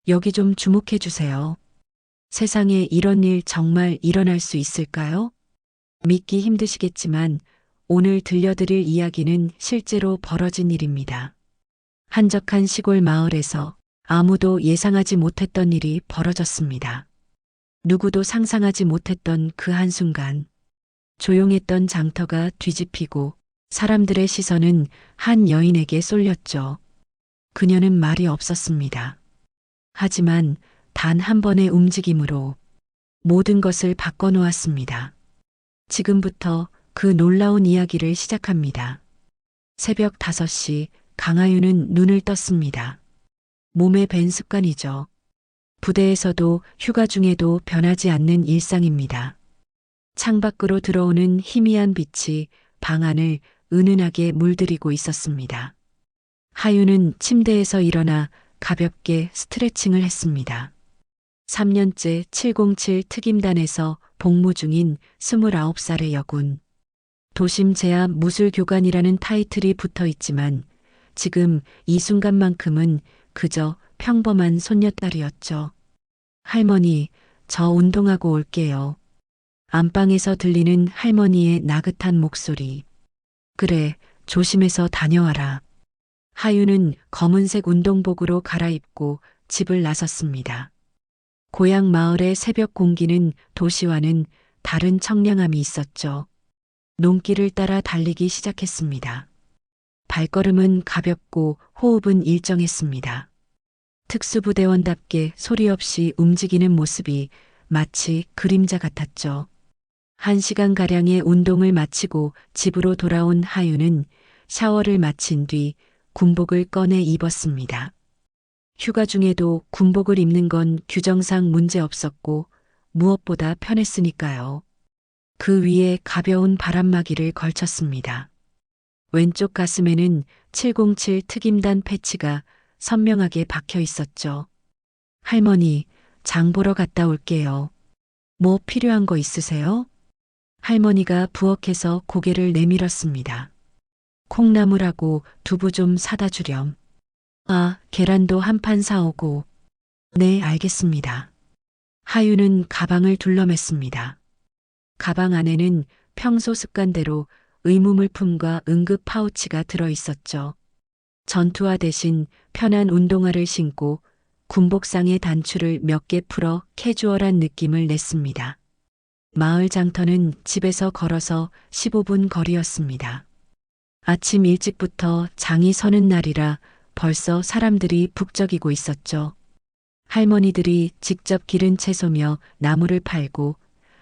여기 좀 주목해 주세요. 세상에 이런 일 정말 일어날 수 있을까요? 믿기 힘드시겠지만 오늘 들려드릴 이야기는 실제로 벌어진 일입니다. 한적한 시골 마을에서 아무도 예상하지 못했던 일이 벌어졌습니다. 누구도 상상하지 못했던 그 한순간 조용했던 장터가 뒤집히고 사람들의 시선은 한 여인에게 쏠렸죠. 그녀는 말이 없었습니다. 하지만 단 한 번의 움직임으로 모든 것을 바꿔놓았습니다. 지금부터 그 놀라운 이야기를 시작합니다. 새벽 5시 강하윤은 눈을 떴습니다. 몸에 밴 습관이죠. 부대에서도 휴가 중에도 변하지 않는 일상입니다. 창밖으로 들어오는 희미한 빛이 방 안을 은은하게 물들이고 있었습니다. 하윤은 침대에서 일어나 가볍게 스트레칭을 했습니다. 3년째 707 특임단에서 복무 중인 29살의 여군. 도심 제압 무술교관이라는 타이틀이 붙어 있지만 지금 이 순간만큼은 그저 평범한 손녀딸이었죠. 할머니, 저 운동하고 올게요. 안방에서 들리는 할머니의 나긋한 목소리. 그래, 조심해서 다녀와라. 하윤은 검은색 운동복으로 갈아입고 집을 나섰습니다. 고향 마을의 새벽 공기는 도시와는 다른 청량함이 있었죠. 논길을 따라 달리기 시작했습니다. 발걸음은 가볍고 호흡은 일정했습니다. 특수부대원답게 소리 없이 움직이는 모습이 마치 그림자 같았죠. 1시간가량의 운동을 마치고 집으로 돌아온 하윤은 샤워를 마친 뒤 군복을 꺼내 입었습니다. 휴가 중에도 군복을 입는 건 규정상 문제 없었고 무엇보다 편했으니까요. 그 위에 가벼운 바람막이를 걸쳤습니다. 왼쪽 가슴에는 707 특임단 패치가 선명하게 박혀 있었죠. 할머니, 장 보러 갔다 올게요. 뭐 필요한 거 있으세요? 할머니가 부엌에서 고개를 내밀었습니다. 콩나물하고 두부 좀 사다 주렴. 아, 계란도 한 판 사오고. 네, 알겠습니다. 하윤은 가방을 둘러맸습니다. 가방 안에는 평소 습관대로 의무물품과 응급 파우치가 들어 있었죠. 전투화 대신 편한 운동화를 신고 군복상의 단추를 몇 개 풀어 캐주얼한 느낌을 냈습니다. 마을 장터는 집에서 걸어서 15분 거리였습니다. 아침 일찍부터 장이 서는 날이라 벌써 사람들이 북적이고 있었죠. 할머니들이 직접 기른 채소며 나물을 팔고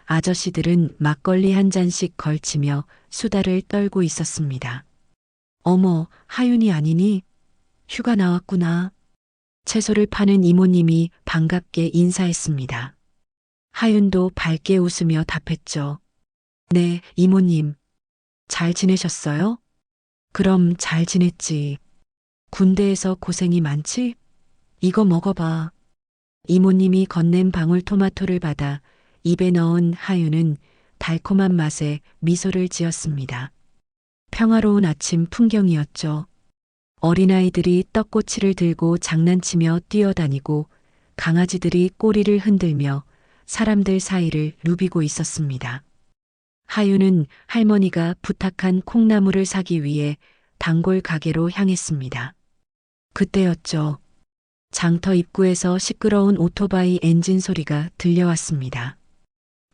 아저씨들은 막걸리 한 잔씩 걸치며 수다를 떨고 있었습니다. 어머, 하윤이 아니니? 휴가 나왔구나. 채소를 파는 이모님이 반갑게 인사했습니다. 하윤도 밝게 웃으며 답했죠. 네, 이모님. 잘 지내셨어요? 그럼 잘 지냈지. 군대에서 고생이 많지? 이거 먹어봐. 이모님이 건넨 방울토마토를 받아 입에 넣은 하윤은 달콤한 맛에 미소를 지었습니다. 평화로운 아침 풍경이었죠. 어린아이들이 떡꼬치를 들고 장난치며 뛰어다니고 강아지들이 꼬리를 흔들며 사람들 사이를 누비고 있었습니다. 하윤은 할머니가 부탁한 콩나물을 사기 위해 단골 가게로 향했습니다. 그때였죠. 장터 입구에서 시끄러운 오토바이 엔진 소리가 들려왔습니다.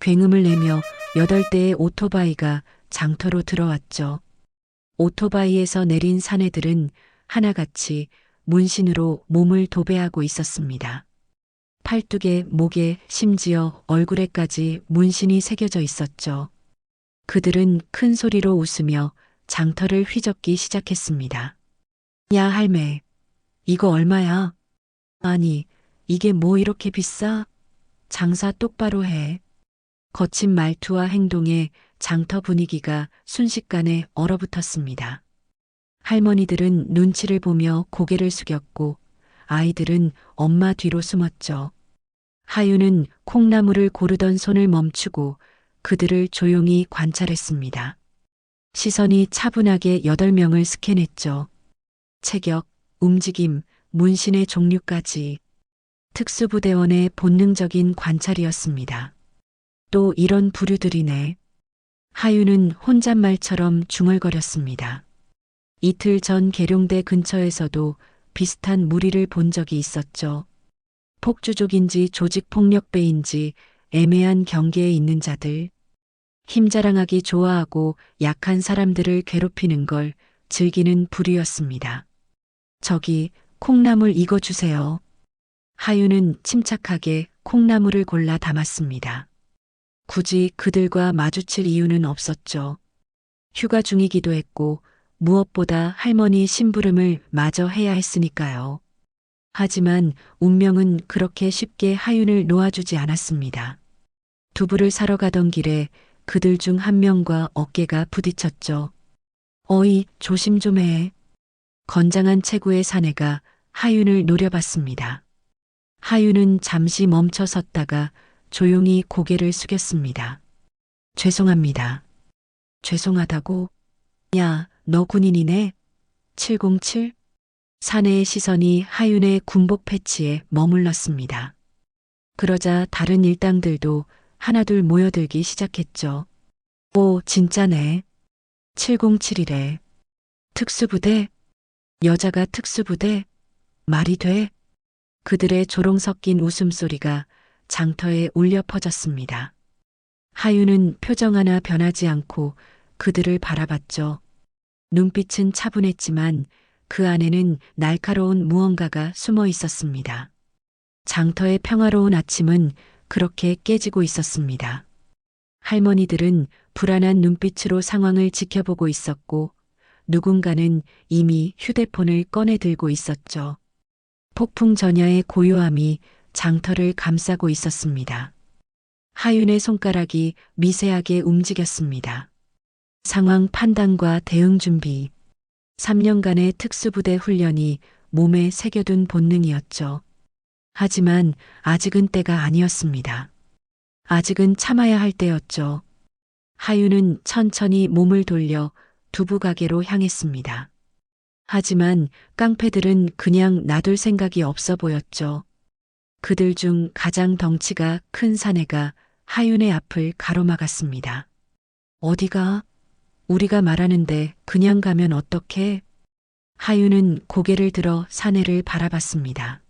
굉음을 내며 8대의 오토바이가 장터로 들어왔죠. 오토바이에서 내린 사내들은 하나같이 문신으로 몸을 도배하고 있었습니다. 팔뚝에, 목에, 심지어 얼굴에까지 문신이 새겨져 있었죠. 그들은 큰 소리로 웃으며 장터를 휘젓기 시작했습니다. 야, 할매, 이거 얼마야? 아니, 이게 뭐 이렇게 비싸? 장사 똑바로 해. 거친 말투와 행동에 장터 분위기가 순식간에 얼어붙었습니다. 할머니들은 눈치를 보며 고개를 숙였고 아이들은 엄마 뒤로 숨었죠. 하윤은 콩나물을 고르던 손을 멈추고 그들을 조용히 관찰했습니다. 시선이 차분하게 8명을 스캔했죠. 체격, 움직임, 문신의 종류까지. 특수부대원의 본능적인 관찰이었습니다. 또 이런 부류들이네. 하윤은 혼잣말처럼 중얼거렸습니다. 이틀 전 계룡대 근처에서도 비슷한 무리를 본 적이 있었죠. 폭주족인지 조직폭력배인지 애매한 경계에 있는 자들. 힘자랑하기 좋아하고 약한 사람들을 괴롭히는 걸 즐기는 부류였습니다. 저기 콩나물 이거 주세요. 하윤은 침착하게 콩나물을 골라 담았습니다. 굳이 그들과 마주칠 이유는 없었죠. 휴가 중이기도 했고 무엇보다 할머니 심부름을 마저 해야 했으니까요. 하지만 운명은 그렇게 쉽게 하윤을 놓아주지 않았습니다. 두부를 사러 가던 길에 그들 중 한 명과 어깨가 부딪혔죠. 어이, 조심 좀 해. 건장한 체구의 사내가 하윤을 노려봤습니다. 하윤은 잠시 멈춰 섰다가 조용히 고개를 숙였습니다. 죄송합니다. 죄송하다고? 야, 너 군인이네? 707? 사내의 시선이 하윤의 군복 패치에 머물렀습니다. 그러자 다른 일당들도 하나둘 모여들기 시작했죠. 오, 진짜네. 707이래. 특수부대? 여자가 특수부대? 말이 돼? 그들의 조롱 섞인 웃음소리가 장터에 울려 퍼졌습니다. 하윤은 표정 하나 변하지 않고 그들을 바라봤죠. 눈빛은 차분했지만 그 안에는 날카로운 무언가가 숨어 있었습니다. 장터의 평화로운 아침은 그렇게 깨지고 있었습니다. 할머니들은 불안한 눈빛으로 상황을 지켜보고 있었고 누군가는 이미 휴대폰을 꺼내 들고 있었죠. 폭풍 전야의 고요함이 장터를 감싸고 있었습니다. 하윤의 손가락이 미세하게 움직였습니다. 상황 판단과 대응 준비. 3년간의 특수부대 훈련이 몸에 새겨둔 본능이었죠. 하지만 아직은 때가 아니었습니다. 아직은 참아야 할 때였죠. 하윤은 천천히 몸을 돌려 두부 가게로 향했습니다. 하지만 깡패들은 그냥 놔둘 생각이 없어 보였죠. 그들 중 가장 덩치가 큰 사내가 하윤의 앞을 가로막았습니다. 어디가? 우리가 말하는데 그냥 가면 어떡해? 하윤은 고개를 들어 사내를 바라봤습니다.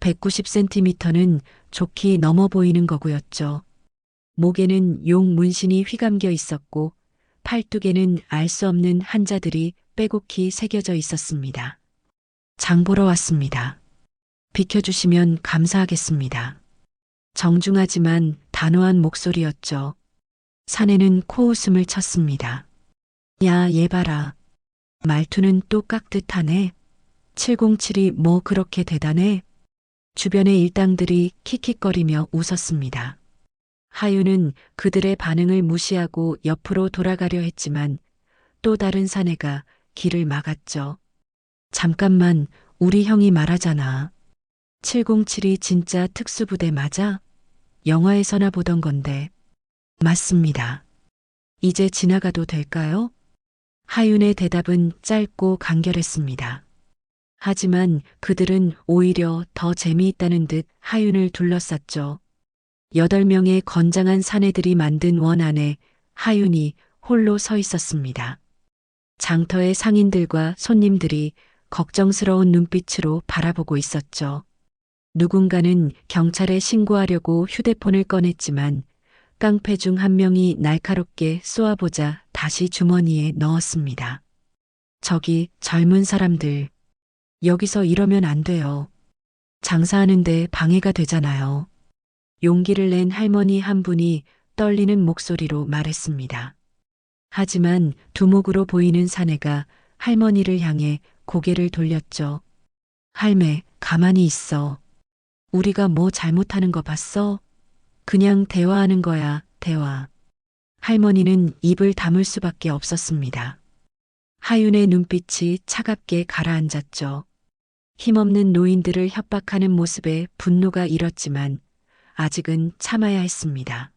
190cm는 좋게 넘어 보이는 거구였죠. 목에는 용 문신이 휘감겨 있었고 팔뚝에는 알 수 없는 한자들이 빼곡히 새겨져 있었습니다. 장 보러 왔습니다. 비켜주시면 감사하겠습니다. 정중하지만 단호한 목소리였죠. 사내는 코웃음을 쳤습니다. 야, 얘 봐라. 말투는 또 깍듯하네. 707이 뭐 그렇게 대단해? 주변의 일당들이 킥킥거리며 웃었습니다. 하윤은 그들의 반응을 무시하고 옆으로 돌아가려 했지만 또 다른 사내가 길을 막았죠. 잠깐만, 우리 형이 말하잖아. 707이 진짜 특수부대 맞아? 영화에서나 보던 건데. 맞습니다. 이제 지나가도 될까요? 하윤의 대답은 짧고 간결했습니다. 하지만 그들은 오히려 더 재미있다는 듯 하윤을 둘러쌌죠. 8명의 건장한 사내들이 만든 원 안에 하윤이 홀로 서 있었습니다. 장터의 상인들과 손님들이 걱정스러운 눈빛으로 바라보고 있었죠. 누군가는 경찰에 신고하려고 휴대폰을 꺼냈지만 깡패 중 한 명이 날카롭게 쏘아보자 다시 주머니에 넣었습니다. 저기 젊은 사람들, 여기서 이러면 안 돼요. 장사하는데 방해가 되잖아요. 용기를 낸 할머니 한 분이 떨리는 목소리로 말했습니다. 하지만 두목으로 보이는 사내가 할머니를 향해 고개를 돌렸죠. 할매, 가만히 있어. 우리가 뭐 잘못하는 거 봤어? 그냥 대화하는 거야, 대화. 할머니는 입을 다물 수밖에 없었습니다. 하윤의 눈빛이 차갑게 가라앉았죠. 힘없는 노인들을 협박하는 모습에 분노가 일었지만 아직은 참아야 했습니다.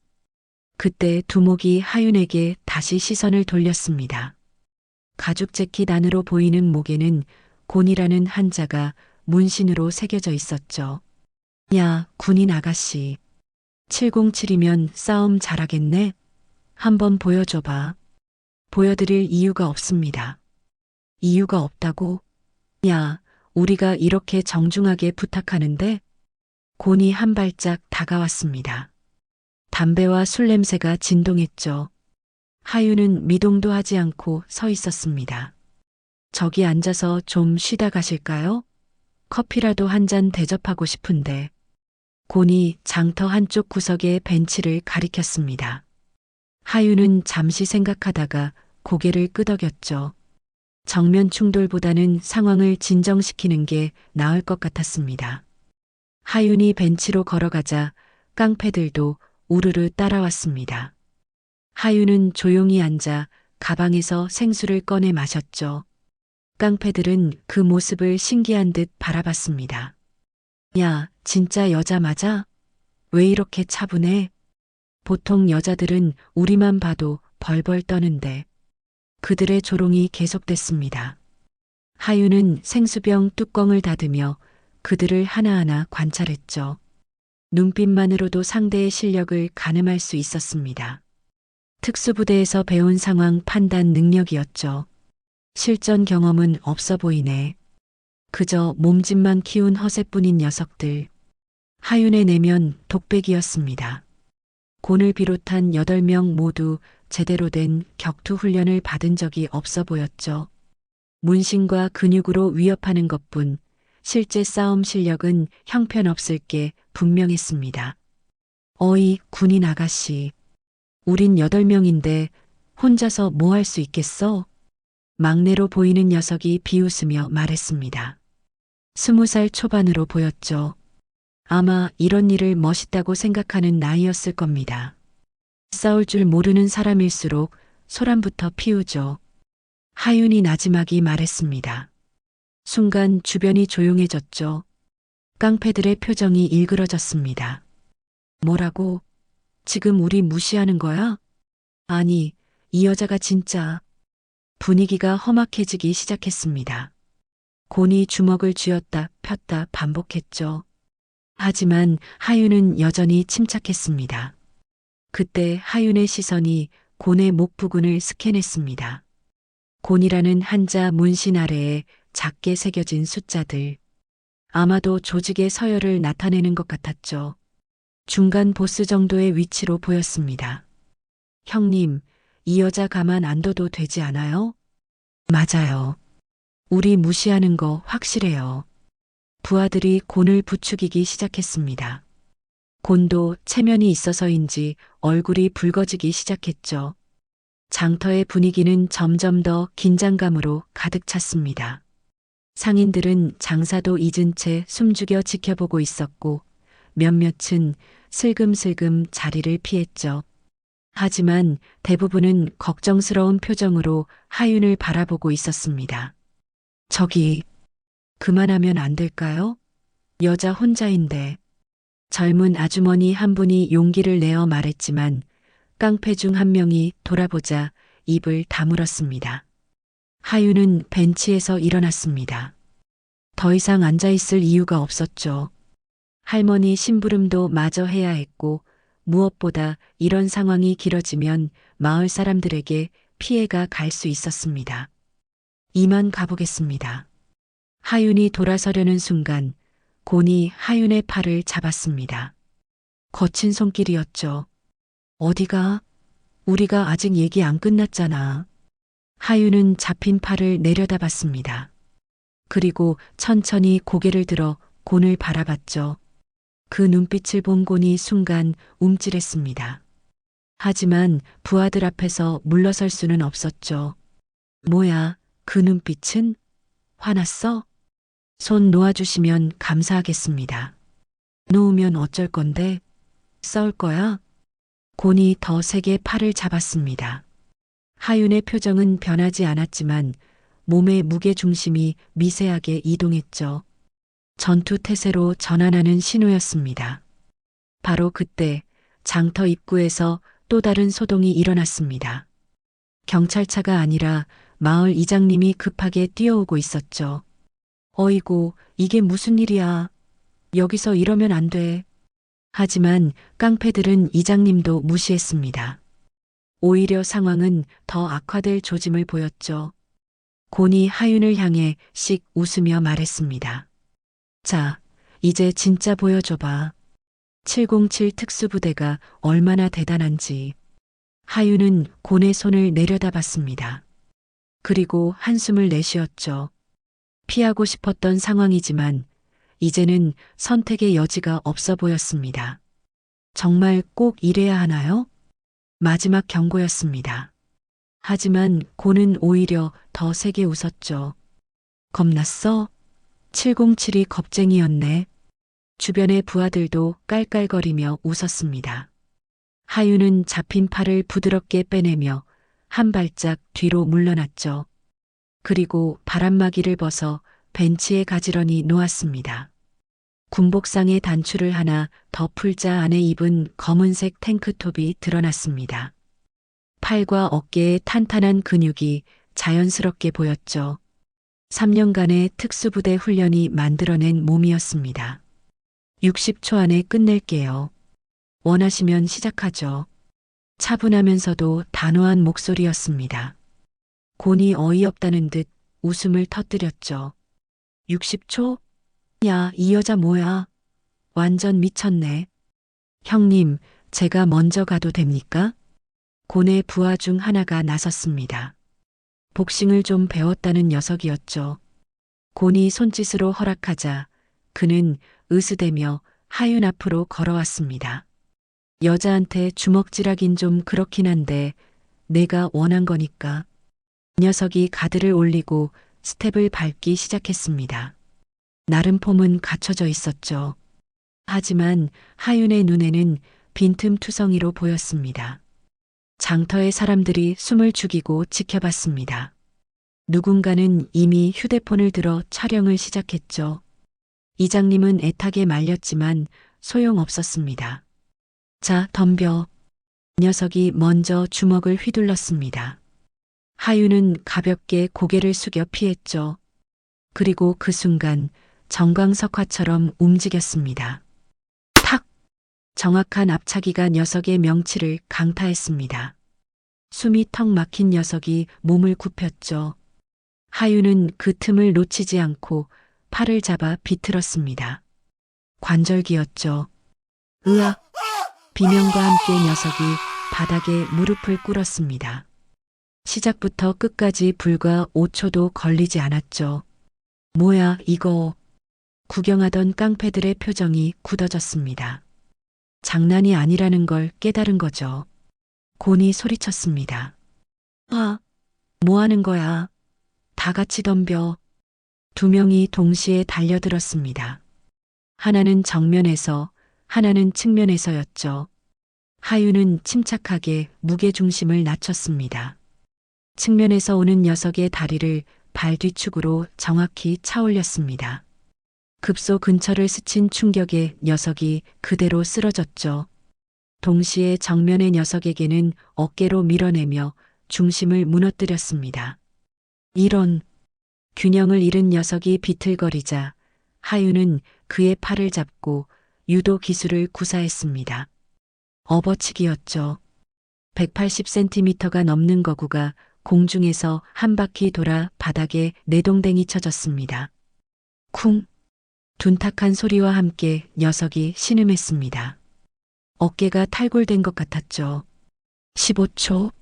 그때 두목이 하윤에게 다시 시선을 돌렸습니다. 가죽 재킷 안으로 보이는 목에는 곤이라는 한자가 문신으로 새겨져 있었죠. 야, 군인 아가씨. 707이면 싸움 잘하겠네? 한번 보여줘봐. 보여드릴 이유가 없습니다. 이유가 없다고? 야, 우리가 이렇게 정중하게 부탁하는데? 곤이 한 발짝 다가왔습니다. 담배와 술 냄새가 진동했죠. 하유는 미동도 하지 않고 서 있었습니다. 저기 앉아서 좀 쉬다 가실까요? 커피라도 한 잔 대접하고 싶은데. 곤이 장터 한쪽 구석에 벤치를 가리켰습니다. 하유는 잠시 생각하다가 고개를 끄덕였죠. 정면 충돌보다는 상황을 진정시키는 게 나을 것 같았습니다. 하윤이 벤치로 걸어가자 깡패들도 우르르 따라왔습니다. 하윤은 조용히 앉아 가방에서 생수를 꺼내 마셨죠. 깡패들은 그 모습을 신기한 듯 바라봤습니다. 야, 진짜 여자 맞아? 왜 이렇게 차분해? 보통 여자들은 우리만 봐도 벌벌 떠는데. 그들의 조롱이 계속됐습니다. 하윤은 생수병 뚜껑을 닫으며 그들을 하나하나 관찰했죠. 눈빛만으로도 상대의 실력을 가늠할 수 있었습니다. 특수부대에서 배운 상황 판단 능력이었죠. 실전 경험은 없어 보이네. 그저 몸집만 키운 허세뿐인 녀석들. 하윤의 내면 독백이었습니다. 곤을 비롯한 8명 모두 제대로 된 격투 훈련을 받은 적이 없어 보였죠. 문신과 근육으로 위협하는 것뿐 실제 싸움 실력은 형편없을 게 분명했습니다. 어이, 군인 아가씨. 우린 8명인데 혼자서 뭐 할 수 있겠어? 막내로 보이는 녀석이 비웃으며 말했습니다. 20살 초반으로 보였죠. 아마 이런 일을 멋있다고 생각하는 나이였을 겁니다. 싸울 줄 모르는 사람일수록 소란부터 피우죠. 하윤이 나지막이 말했습니다. 순간 주변이 조용해졌죠. 깡패들의 표정이 일그러졌습니다. 뭐라고? 지금 우리 무시하는 거야? 아니, 이 여자가 진짜. 분위기가 험악해지기 시작했습니다. 곤이 주먹을 쥐었다 폈다 반복했죠. 하지만 하윤은 여전히 침착했습니다. 그때 하윤의 시선이 곤의 목 부근을 스캔했습니다. 곤이라는 한자 문신 아래에 작게 새겨진 숫자들. 아마도 조직의 서열을 나타내는 것 같았죠. 중간 보스 정도의 위치로 보였습니다. 형님, 이 여자 가만 안 둬도 되지 않아요? 맞아요. 우리 무시하는 거 확실해요. 부하들이 곤을 부추기기 시작했습니다. 곤도 체면이 있어서인지 얼굴이 붉어지기 시작했죠. 장터의 분위기는 점점 더 긴장감으로 가득 찼습니다. 상인들은 장사도 잊은 채 숨죽여 지켜보고 있었고 몇몇은 슬금슬금 자리를 피했죠. 하지만 대부분은 걱정스러운 표정으로 하윤을 바라보고 있었습니다. 저기, 그만하면 안 될까요? 여자 혼자인데. 젊은 아주머니 한 분이 용기를 내어 말했지만 깡패 중 한 명이 돌아보자 입을 다물었습니다. 하윤은 벤치에서 일어났습니다. 더 이상 앉아있을 이유가 없었죠. 할머니 심부름도 마저 해야 했고 무엇보다 이런 상황이 길어지면 마을 사람들에게 피해가 갈 수 있었습니다. 이만 가보겠습니다. 하윤이 돌아서려는 순간 곤이 하윤의 팔을 잡았습니다. 거친 손길이었죠. 어디가? 우리가 아직 얘기 안 끝났잖아. 하윤은 잡힌 팔을 내려다봤습니다. 그리고 천천히 고개를 들어 곤을 바라봤죠. 그 눈빛을 본 곤이 순간 움찔했습니다. 하지만 부하들 앞에서 물러설 수는 없었죠. 뭐야, 그 눈빛은? 화났어? 손 놓아주시면 감사하겠습니다. 놓으면 어쩔 건데? 싸울 거야? 곤이 더 세게 팔을 잡았습니다. 하윤의 표정은 변하지 않았지만 몸의 무게 중심이 미세하게 이동했죠. 전투 태세로 전환하는 신호였습니다. 바로 그때 장터 입구에서 또 다른 소동이 일어났습니다. 경찰차가 아니라 마을 이장님이 급하게 뛰어오고 있었죠. 어이구, 이게 무슨 일이야. 여기서 이러면 안 돼. 하지만 깡패들은 이장님도 무시했습니다. 오히려 상황은 더 악화될 조짐을 보였죠. 곤이 하윤을 향해 씩 웃으며 말했습니다. 자, 이제 진짜 보여줘봐. 707 특수부대가 얼마나 대단한지. 하윤은 곤의 손을 내려다봤습니다. 그리고 한숨을 내쉬었죠. 피하고 싶었던 상황이지만 이제는 선택의 여지가 없어 보였습니다. 정말 꼭 이래야 하나요? 마지막 경고였습니다. 하지만 곤은 오히려 더 세게 웃었죠. 겁났어? 707이 겁쟁이였네. 주변의 부하들도 깔깔거리며 웃었습니다. 하윤은 잡힌 팔을 부드럽게 빼내며 한 발짝 뒤로 물러났죠. 그리고 바람막이를 벗어 벤치에 가지런히 놓았습니다. 군복상의 단추를 하나 더 풀자 안에 입은 검은색 탱크톱이 드러났습니다. 팔과 어깨에 탄탄한 근육이 자연스럽게 보였죠. 3년간의 특수부대 훈련이 만들어낸 몸이었습니다. 60초 안에 끝낼게요. 원하시면 시작하죠. 차분하면서도 단호한 목소리였습니다. 곤이 어이없다는 듯 웃음을 터뜨렸죠. 60초? 야, 이 여자 뭐야? 완전 미쳤네. 형님, 제가 먼저 가도 됩니까? 곤의 부하 중 하나가 나섰습니다. 복싱을 좀 배웠다는 녀석이었죠. 곤이 손짓으로 허락하자 그는 으스대며 하윤 앞으로 걸어왔습니다. 여자한테 주먹질하긴 좀 그렇긴 한데 내가 원한 거니까. 녀석이 가드를 올리고 스텝을 밟기 시작했습니다. 나름 폼은 갖춰져 있었죠. 하지만 하윤의 눈에는 빈틈투성이로 보였습니다. 장터의 사람들이 숨을 죽이고 지켜봤습니다. 누군가는 이미 휴대폰을 들어 촬영을 시작했죠. 이장님은 애타게 말렸지만 소용없었습니다. 자, 덤벼. 녀석이 먼저 주먹을 휘둘렀습니다. 하윤은 가볍게 고개를 숙여 피했죠. 그리고 그 순간 정광석화처럼 움직였습니다. 탁! 정확한 앞차기가 녀석의 명치를 강타했습니다. 숨이 턱 막힌 녀석이 몸을 굽혔죠. 하윤은 그 틈을 놓치지 않고 팔을 잡아 비틀었습니다. 관절기였죠. 으악! 비명과 함께 녀석이 바닥에 무릎을 꿇었습니다. 시작부터 끝까지 불과 5초도 걸리지 않았죠. 뭐야, 이거. 구경하던 깡패들의 표정이 굳어졌습니다. 장난이 아니라는 걸 깨달은 거죠. 곤이 소리쳤습니다. 아, 뭐 하는 거야? 다 같이 덤벼. 두 명이 동시에 달려들었습니다. 하나는 정면에서, 하나는 측면에서였죠. 하윤은 침착하게 무게중심을 낮췄습니다. 측면에서 오는 녀석의 다리를 발 뒤축으로 정확히 차올렸습니다. 급소 근처를 스친 충격에 녀석이 그대로 쓰러졌죠. 동시에 정면의 녀석에게는 어깨로 밀어내며 중심을 무너뜨렸습니다. 이런, 균형을 잃은 녀석이 비틀거리자 하윤은 그의 팔을 잡고 유도 기술을 구사했습니다. 업어치기였죠. 180cm가 넘는 거구가 공중에서 한 바퀴 돌아 바닥에 내동댕이 쳐졌습니다. 쿵! 둔탁한 소리와 함께 녀석이 신음했습니다. 어깨가 탈골된 것 같았죠. 15초.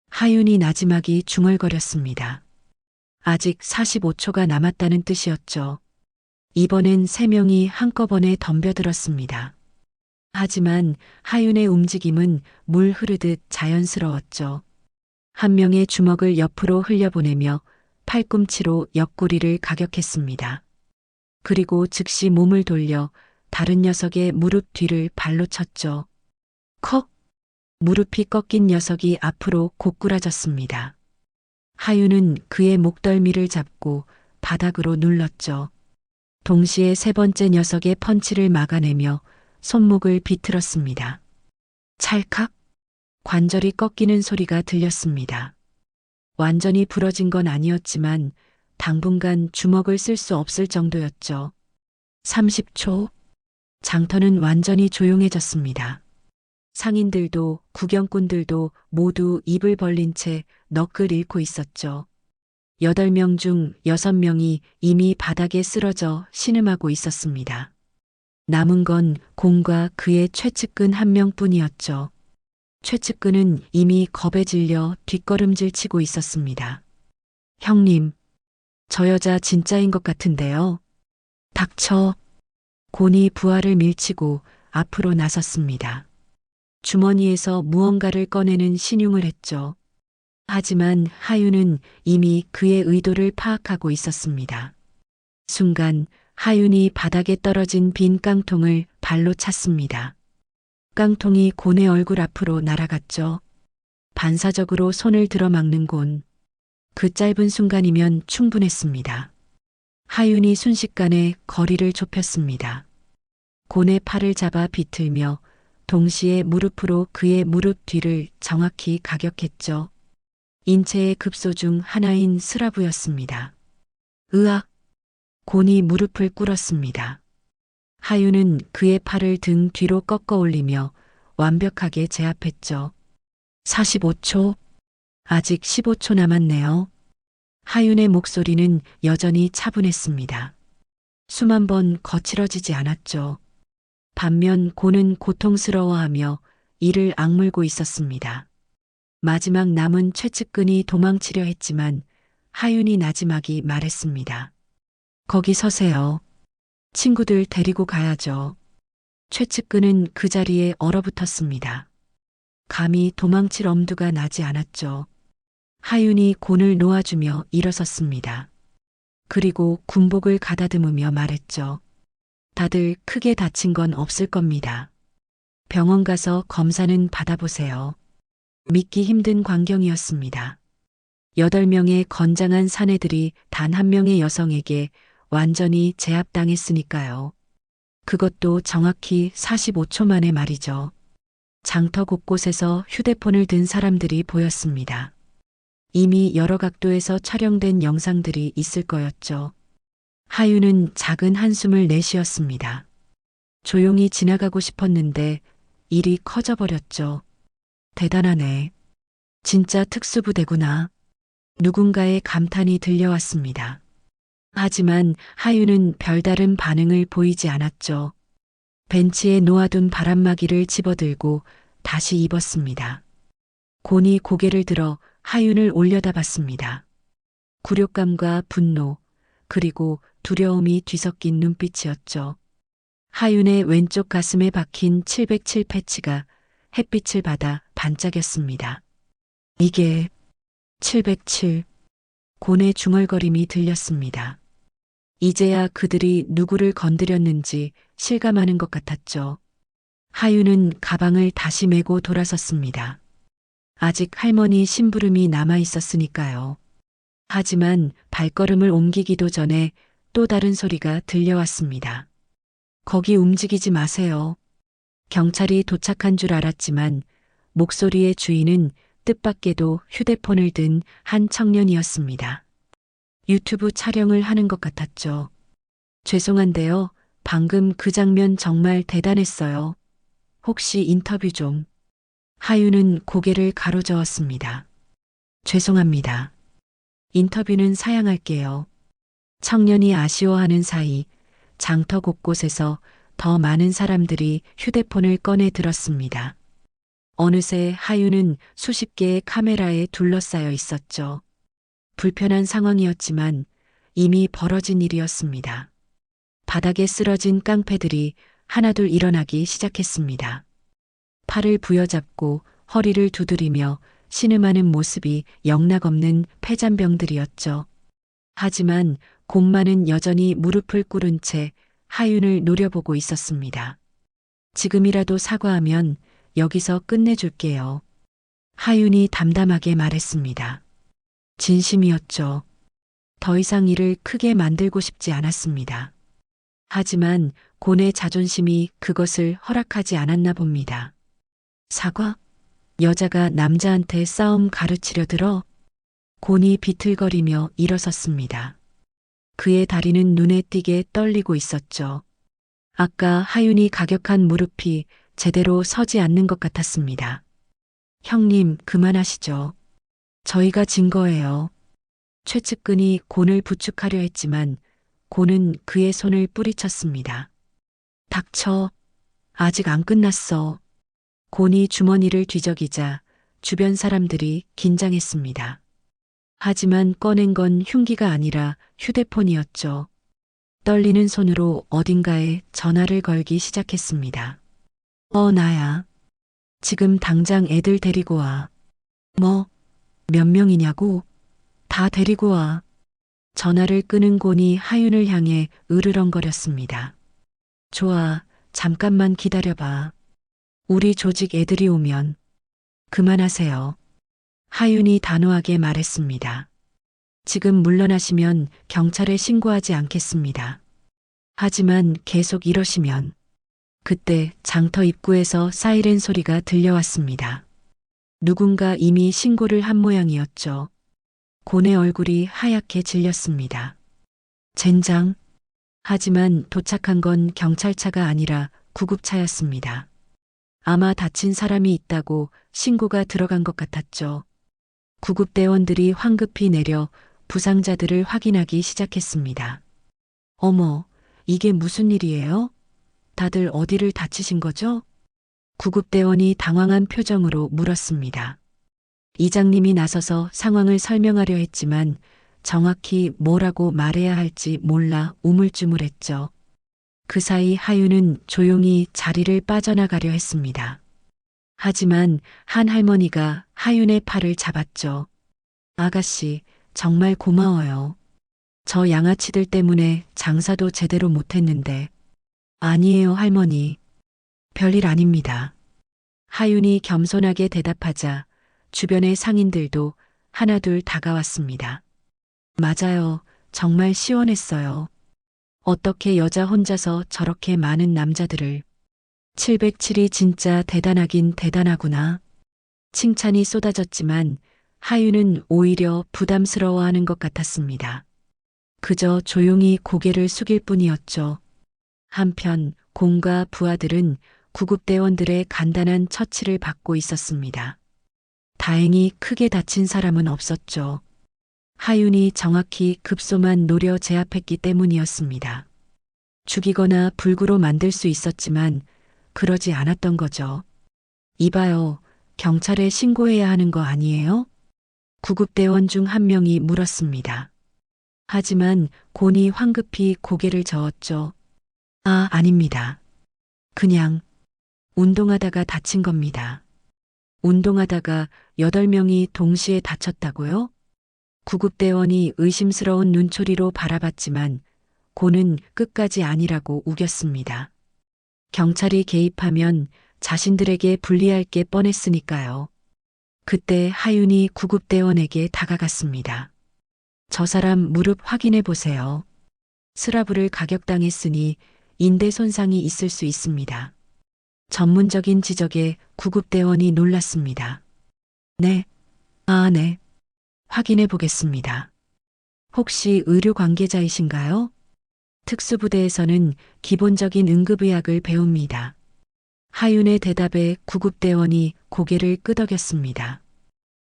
하윤이 나지막이 중얼거렸습니다. 아직 45초가 남았다는 뜻이었죠. 이번엔 3명이 한꺼번에 덤벼들었습니다. 하지만 하윤의 움직임은 물 흐르듯 자연스러웠죠. 한 명의 주먹을 옆으로 흘려보내며 팔꿈치로 옆구리를 가격했습니다. 그리고 즉시 몸을 돌려 다른 녀석의 무릎 뒤를 발로 쳤죠. 컥! 무릎이 꺾인 녀석이 앞으로 고꾸라졌습니다. 하윤은 그의 목덜미를 잡고 바닥으로 눌렀죠. 동시에 세 번째 녀석의 펀치를 막아내며 손목을 비틀었습니다. 찰칵! 관절이 꺾이는 소리가 들렸습니다. 완전히 부러진 건 아니었지만 당분간 주먹을 쓸 수 없을 정도였죠. 30초. 장터는 완전히 조용해졌습니다. 상인들도 구경꾼들도 모두 입을 벌린 채 넋을 잃고 있었죠. 8명 중 6명이 이미 바닥에 쓰러져 신음하고 있었습니다. 남은 건 곰과 그의 최측근 1명뿐이었죠. 최측근은 이미 겁에 질려 뒷걸음질 치고 있었습니다. 형님, 저 여자 진짜인 것 같은데요. 닥쳐. 곤이 부하를 밀치고 앞으로 나섰습니다. 주머니에서 무언가를 꺼내는 신용을 했죠. 하지만 하윤은 이미 그의 의도를 파악하고 있었습니다. 순간 하윤이 바닥에 떨어진 빈 깡통을 발로 찼습니다. 깡통이 곤의 얼굴 앞으로 날아갔죠. 반사적으로 손을 들어막는 곤. 그 짧은 순간이면 충분했습니다. 하윤이 순식간에 거리를 좁혔습니다. 곤의 팔을 잡아 비틀며 동시에 무릎으로 그의 무릎 뒤를 정확히 가격했죠. 인체의 급소 중 하나인 스라브였습니다. 으악! 곤이 무릎을 꿇었습니다. 하윤은 그의 팔을 등 뒤로 꺾어 올리며 완벽하게 제압했죠. 45초. 아직 15초 남았네요. 하윤의 목소리는 여전히 차분했습니다. 숨 한 번 거칠어지지 않았죠. 반면 곤은 고통스러워하며 이를 악물고 있었습니다. 마지막 남은 최측근이 도망치려 했지만 하윤이 나지막이 말했습니다. 거기 서세요. 친구들 데리고 가야죠. 최측근은 그 자리에 얼어붙었습니다. 감히 도망칠 엄두가 나지 않았죠. 하윤이 곤을 놓아주며 일어섰습니다. 그리고 군복을 가다듬으며 말했죠. 다들 크게 다친 건 없을 겁니다. 병원 가서 검사는 받아보세요. 믿기 힘든 광경이었습니다. 8명의 건장한 사내들이 단 1명의 여성에게 완전히 제압당했으니까요. 그것도 정확히 45초 만에 말이죠. 장터 곳곳에서 휴대폰을 든 사람들이 보였습니다. 이미 여러 각도에서 촬영된 영상들이 있을 거였죠. 하윤은 작은 한숨을 내쉬었습니다. 조용히 지나가고 싶었는데 일이 커져버렸죠. 대단하네. 진짜 특수부대구나. 누군가의 감탄이 들려왔습니다. 하지만 하윤은 별다른 반응을 보이지 않았죠. 벤치에 놓아둔 바람막이를 집어들고 다시 입었습니다. 곤이 고개를 들어 하윤을 올려다봤습니다. 굴욕감과 분노, 그리고 두려움이 뒤섞인 눈빛이었죠. 하윤의 왼쪽 가슴에 박힌 707 패치가 햇빛을 받아 반짝였습니다. 이게 707. 곤의 중얼거림이 들렸습니다. 이제야 그들이 누구를 건드렸는지 실감하는 것 같았죠. 하윤은 가방을 다시 메고 돌아섰습니다. 아직 할머니 심부름이 남아 있었으니까요. 하지만 발걸음을 옮기기도 전에 또 다른 소리가 들려왔습니다. 거기 움직이지 마세요. 경찰이 도착한 줄 알았지만 목소리의 주인은 뜻밖에도 휴대폰을 든 한 청년이었습니다. 유튜브 촬영을 하는 것 같았죠. 죄송한데요. 방금 그 장면 정말 대단했어요. 혹시 인터뷰 좀. 하윤은 고개를 가로저었습니다. 죄송합니다. 인터뷰는 사양할게요. 청년이 아쉬워하는 사이 장터 곳곳에서 더 많은 사람들이 휴대폰을 꺼내 들었습니다. 어느새 하윤은 수십 개의 카메라에 둘러싸여 있었죠. 불편한 상황이었지만 이미 벌어진 일이었습니다. 바닥에 쓰러진 깡패들이 하나둘 일어나기 시작했습니다. 팔을 부여잡고 허리를 두드리며 신음하는 모습이 영락없는 패잔병들이었죠. 하지만 곰마는 여전히 무릎을 꿇은 채 하윤을 노려보고 있었습니다. 지금이라도 사과하면 여기서 끝내줄게요. 하윤이 담담하게 말했습니다. 진심이었죠. 더 이상 일을 크게 만들고 싶지 않았습니다. 하지만 곤의 자존심이 그것을 허락하지 않았나 봅니다. 사과? 여자가 남자한테 싸움 가르치려 들어? 곤이 비틀거리며 일어섰습니다. 그의 다리는 눈에 띄게 떨리고 있었죠. 아까 하윤이 가격한 무릎이 제대로 서지 않는 것 같았습니다. 형님, 그만하시죠. 저희가 진 거예요. 최측근이 곤을 부축하려 했지만 곤은 그의 손을 뿌리쳤습니다. 닥쳐. 아직 안 끝났어. 곤이 주머니를 뒤적이자 주변 사람들이 긴장했습니다. 하지만 꺼낸 건 흉기가 아니라 휴대폰이었죠. 떨리는 손으로 어딘가에 전화를 걸기 시작했습니다. 나야. 지금 당장 애들 데리고 와. 뭐, 몇 명이냐고? 다 데리고 와. 전화를 끊은 곤이 하윤을 향해 으르렁거렸습니다. 좋아, 잠깐만 기다려봐. 우리 조직 애들이 오면. 그만하세요. 하윤이 단호하게 말했습니다. 지금 물러나시면 경찰에 신고하지 않겠습니다. 하지만 계속 이러시면. 그때 장터 입구에서 사이렌 소리가 들려왔습니다. 누군가 이미 신고를 한 모양이었죠. 곤의 얼굴이 하얗게 질렸습니다. 젠장. 하지만 도착한 건 경찰차가 아니라 구급차였습니다. 아마 다친 사람이 있다고 신고가 들어간 것 같았죠. 구급대원들이 황급히 내려 부상자들을 확인하기 시작했습니다. 어머, 이게 무슨 일이에요? 다들 어디를 다치신 거죠? 구급대원이 당황한 표정으로 물었습니다. 이장님이 나서서 상황을 설명하려 했지만 정확히 뭐라고 말해야 할지 몰라 우물쭈물했죠. 그 사이 하윤은 조용히 자리를 빠져나가려 했습니다. 하지만 한 할머니가 하윤의 팔을 잡았죠. 아가씨, 정말 고마워요. 저 양아치들 때문에 장사도 제대로 못했는데. 아니에요, 할머니. 별일 아닙니다. 하윤이 겸손하게 대답하자 주변의 상인들도 하나둘 다가왔습니다. 맞아요. 정말 시원했어요. 어떻게 여자 혼자서 저렇게 많은 남자들을. 707이 진짜 대단하긴 대단하구나. 칭찬이 쏟아졌지만 하윤은 오히려 부담스러워하는 것 같았습니다. 그저 조용히 고개를 숙일 뿐이었죠. 한편 곤과 부하들은 구급대원들의 간단한 처치를 받고 있었습니다. 다행히 크게 다친 사람은 없었죠. 하윤이 정확히 급소만 노려 제압했기 때문이었습니다. 죽이거나 불구로 만들 수 있었지만 그러지 않았던 거죠. 이봐요, 경찰에 신고해야 하는 거 아니에요? 구급대원 중 한 명이 물었습니다. 하지만 곤이 황급히 고개를 저었죠. 아닙니다. 그냥 운동하다가 다친 겁니다. 운동하다가 8명이 동시에 다쳤다고요? 구급대원이 의심스러운 눈초리로 바라봤지만 곤은 끝까지 아니라고 우겼습니다. 경찰이 개입하면 자신들에게 불리할 게 뻔했으니까요. 그때 하윤이 구급대원에게 다가갔습니다. 저 사람 무릎 확인해 보세요. 스라브를 가격당했으니 인대 손상이 있을 수 있습니다. 전문적인 지적에 구급대원이 놀랐습니다. 네. 네. 확인해 보겠습니다. 혹시 의료 관계자이신가요? 특수부대에서는 기본적인 응급의학을 배웁니다. 하윤의 대답에 구급대원이 고개를 끄덕였습니다.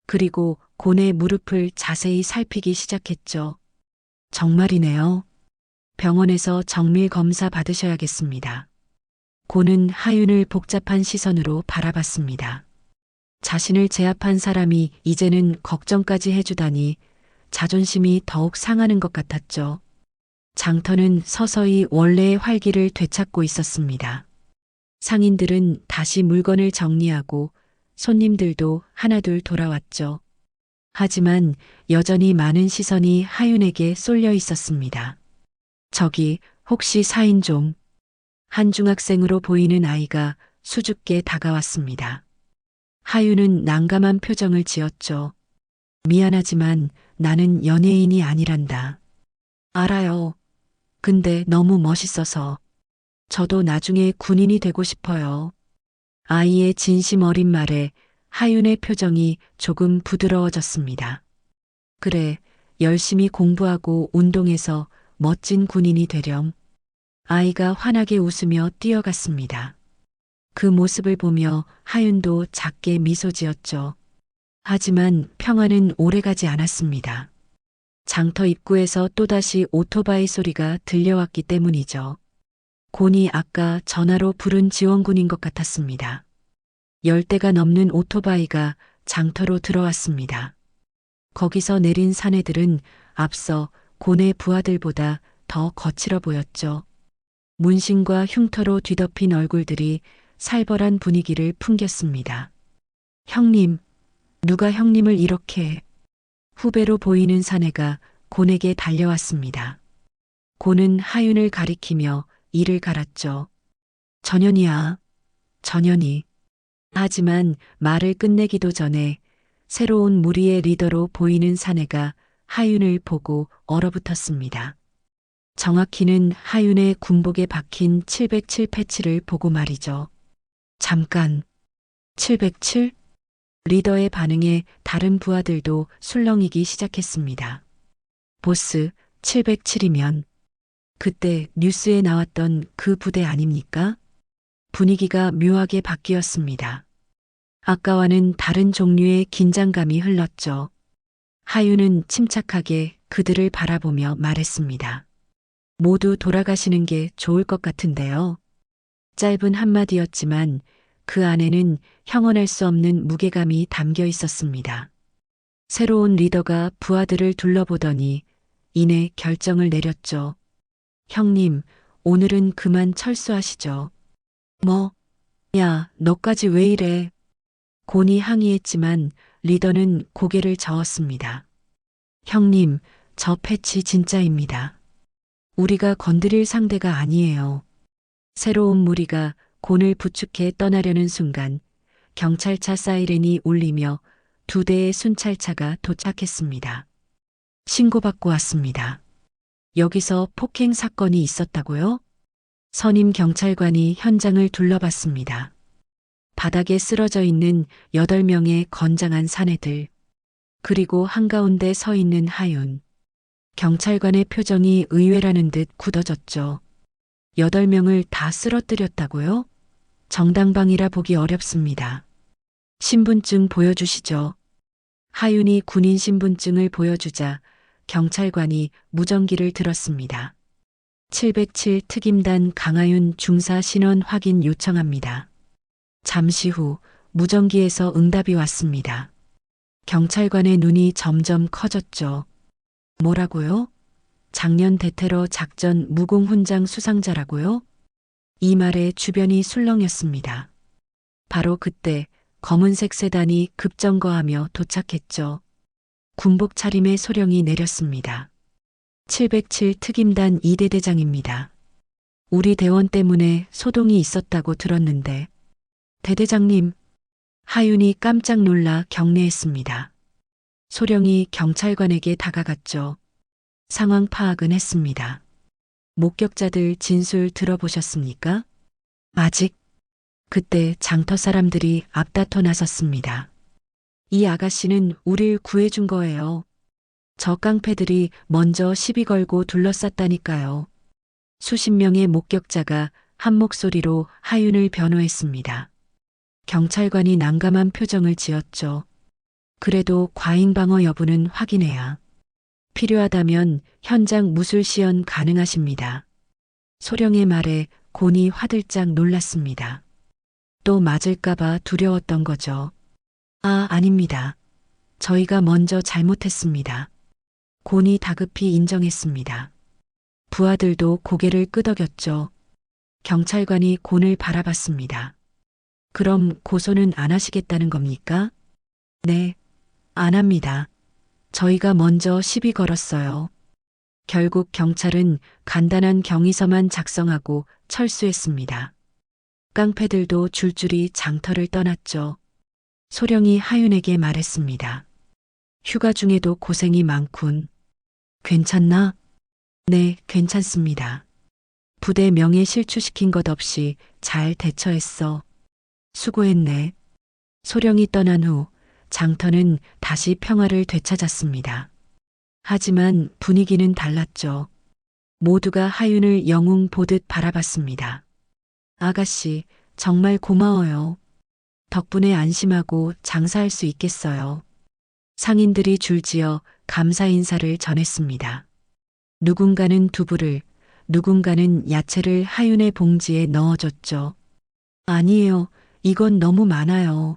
그리고 곤의 무릎을 자세히 살피기 시작했죠. 정말이네요. 병원에서 정밀 검사 받으셔야겠습니다. 곤은 하윤을 복잡한 시선으로 바라봤습니다. 자신을 제압한 사람이 이제는 걱정까지 해주다니 자존심이 더욱 상하는 것 같았죠. 장터는 서서히 원래의 활기를 되찾고 있었습니다. 상인들은 다시 물건을 정리하고 손님들도 하나둘 돌아왔죠. 하지만 여전히 많은 시선이 하윤에게 쏠려 있었습니다. 저기 혹시 4인종? 한 중학생으로 보이는 아이가 수줍게 다가왔습니다. 하윤은 난감한 표정을 지었죠. 미안하지만 나는 연예인이 아니란다. 알아요. 근데 너무 멋있어서. 저도 나중에 군인이 되고 싶어요. 아이의 진심 어린 말에 하윤의 표정이 조금 부드러워졌습니다. 그래, 열심히 공부하고 운동해서 멋진 군인이 되렴. 아이가 환하게 웃으며 뛰어갔습니다. 그 모습을 보며 하윤도 작게 미소 지었죠. 하지만 평화는 오래가지 않았습니다. 장터 입구에서 또다시 오토바이 소리가 들려왔기 때문이죠. 곤이 아까 전화로 부른 지원군인 것 같았습니다. 10대가 넘는 오토바이가 장터로 들어왔습니다. 거기서 내린 사내들은 앞서 곤의 부하들보다 더 거칠어 보였죠. 문신과 흉터로 뒤덮인 얼굴들이 살벌한 분위기를 풍겼습니다. 형님, 누가 형님을 이렇게... 후배로 보이는 사내가 곤에게 달려왔습니다. 곤은 하윤을 가리키며 이를 갈았죠. 전현이야, 전현이. 하지만 말을 끝내기도 전에 새로운 무리의 리더로 보이는 사내가 하윤을 보고 얼어붙었습니다. 정확히는 하윤의 군복에 박힌 707 패치를 보고 말이죠. 잠깐, 707? 리더의 반응에 다른 부하들도 술렁이기 시작했습니다. 보스, 707이면 그때 뉴스에 나왔던 그 부대 아닙니까? 분위기가 묘하게 바뀌었습니다. 아까와는 다른 종류의 긴장감이 흘렀죠. 하윤은 침착하게 그들을 바라보며 말했습니다. 모두 돌아가시는 게 좋을 것 같은데요. 짧은 한마디였지만 그 안에는 형언할 수 없는 무게감이 담겨 있었습니다. 새로운 리더가 부하들을 둘러보더니 이내 결정을 내렸죠. 형님, 오늘은 그만 철수하시죠. 뭐? 야, 너까지 왜 이래? 곤이 항의했지만 리더는 고개를 저었습니다. 형님, 저 패치 진짜입니다. 우리가 건드릴 상대가 아니에요. 새로운 무리가 곤을 부축해 떠나려는 순간 경찰차 사이렌이 울리며 2대의 순찰차가 도착했습니다. 신고받고 왔습니다. 여기서 폭행 사건이 있었다고요? 선임 경찰관이 현장을 둘러봤습니다. 바닥에 쓰러져 있는 8명의 건장한 사내들, 그리고 한가운데 서 있는 하윤. 경찰관의 표정이 의외라는 듯 굳어졌죠. 8명을 다 쓰러뜨렸다고요? 정당방위라 보기 어렵습니다. 신분증 보여주시죠. 하윤이 군인 신분증을 보여주자 경찰관이 무전기를 들었습니다. 707 특임단 강하윤 중사 신원 확인 요청합니다. 잠시 후 무전기에서 응답이 왔습니다. 경찰관의 눈이 점점 커졌죠. 뭐라고요? 작년 대테러 작전 무공훈장 수상자라고요? 이 말에 주변이 술렁였습니다. 바로 그때 검은색 세단이 급정거하며 도착했죠. 군복 차림의 소령이 내렸습니다. 707 특임단 2대 대장입니다. 우리 대원 때문에 소동이 있었다고 들었는데. 대대장님, 하윤이 깜짝 놀라 경례했습니다. 소령이 경찰관에게 다가갔죠. 상황 파악은 했습니다. 목격자들 진술 들어보셨습니까? 아직. 그때 장터 사람들이 앞다퉈 나섰습니다. 이 아가씨는 우릴 구해준 거예요. 저 깡패들이 먼저 시비 걸고 둘러쌌다니까요. 수십 명의 목격자가 한 목소리로 하윤을 변호했습니다. 경찰관이 난감한 표정을 지었죠. 그래도 과잉방어 여부는 확인해야. 필요하다면 현장 무술 시연 가능하십니다. 소령의 말에 곤이 화들짝 놀랐습니다. 또 맞을까봐 두려웠던 거죠. 아, 아닙니다. 저희가 먼저 잘못했습니다. 곤이 다급히 인정했습니다. 부하들도 고개를 끄덕였죠. 경찰관이 곤을 바라봤습니다. 그럼 고소는 안 하시겠다는 겁니까? 네, 안 합니다. 저희가 먼저 시비 걸었어요. 결국 경찰은 간단한 경위서만 작성하고 철수했습니다. 깡패들도 줄줄이 장터를 떠났죠. 소령이 하윤에게 말했습니다. 휴가 중에도 고생이 많군. 괜찮나? 네, 괜찮습니다. 부대 명예 실추시킨 것 없이 잘 대처했어. 수고했네. 소령이 떠난 후 장터는 다시 평화를 되찾았습니다. 하지만 분위기는 달랐죠. 모두가 하윤을 영웅 보듯 바라봤습니다. 아가씨, 정말 고마워요. 덕분에 안심하고 장사할 수 있겠어요. 상인들이 줄지어 감사 인사를 전했습니다. 누군가는 두부를, 누군가는 야채를 하윤의 봉지에 넣어줬죠. 아니에요. 이건 너무 많아요.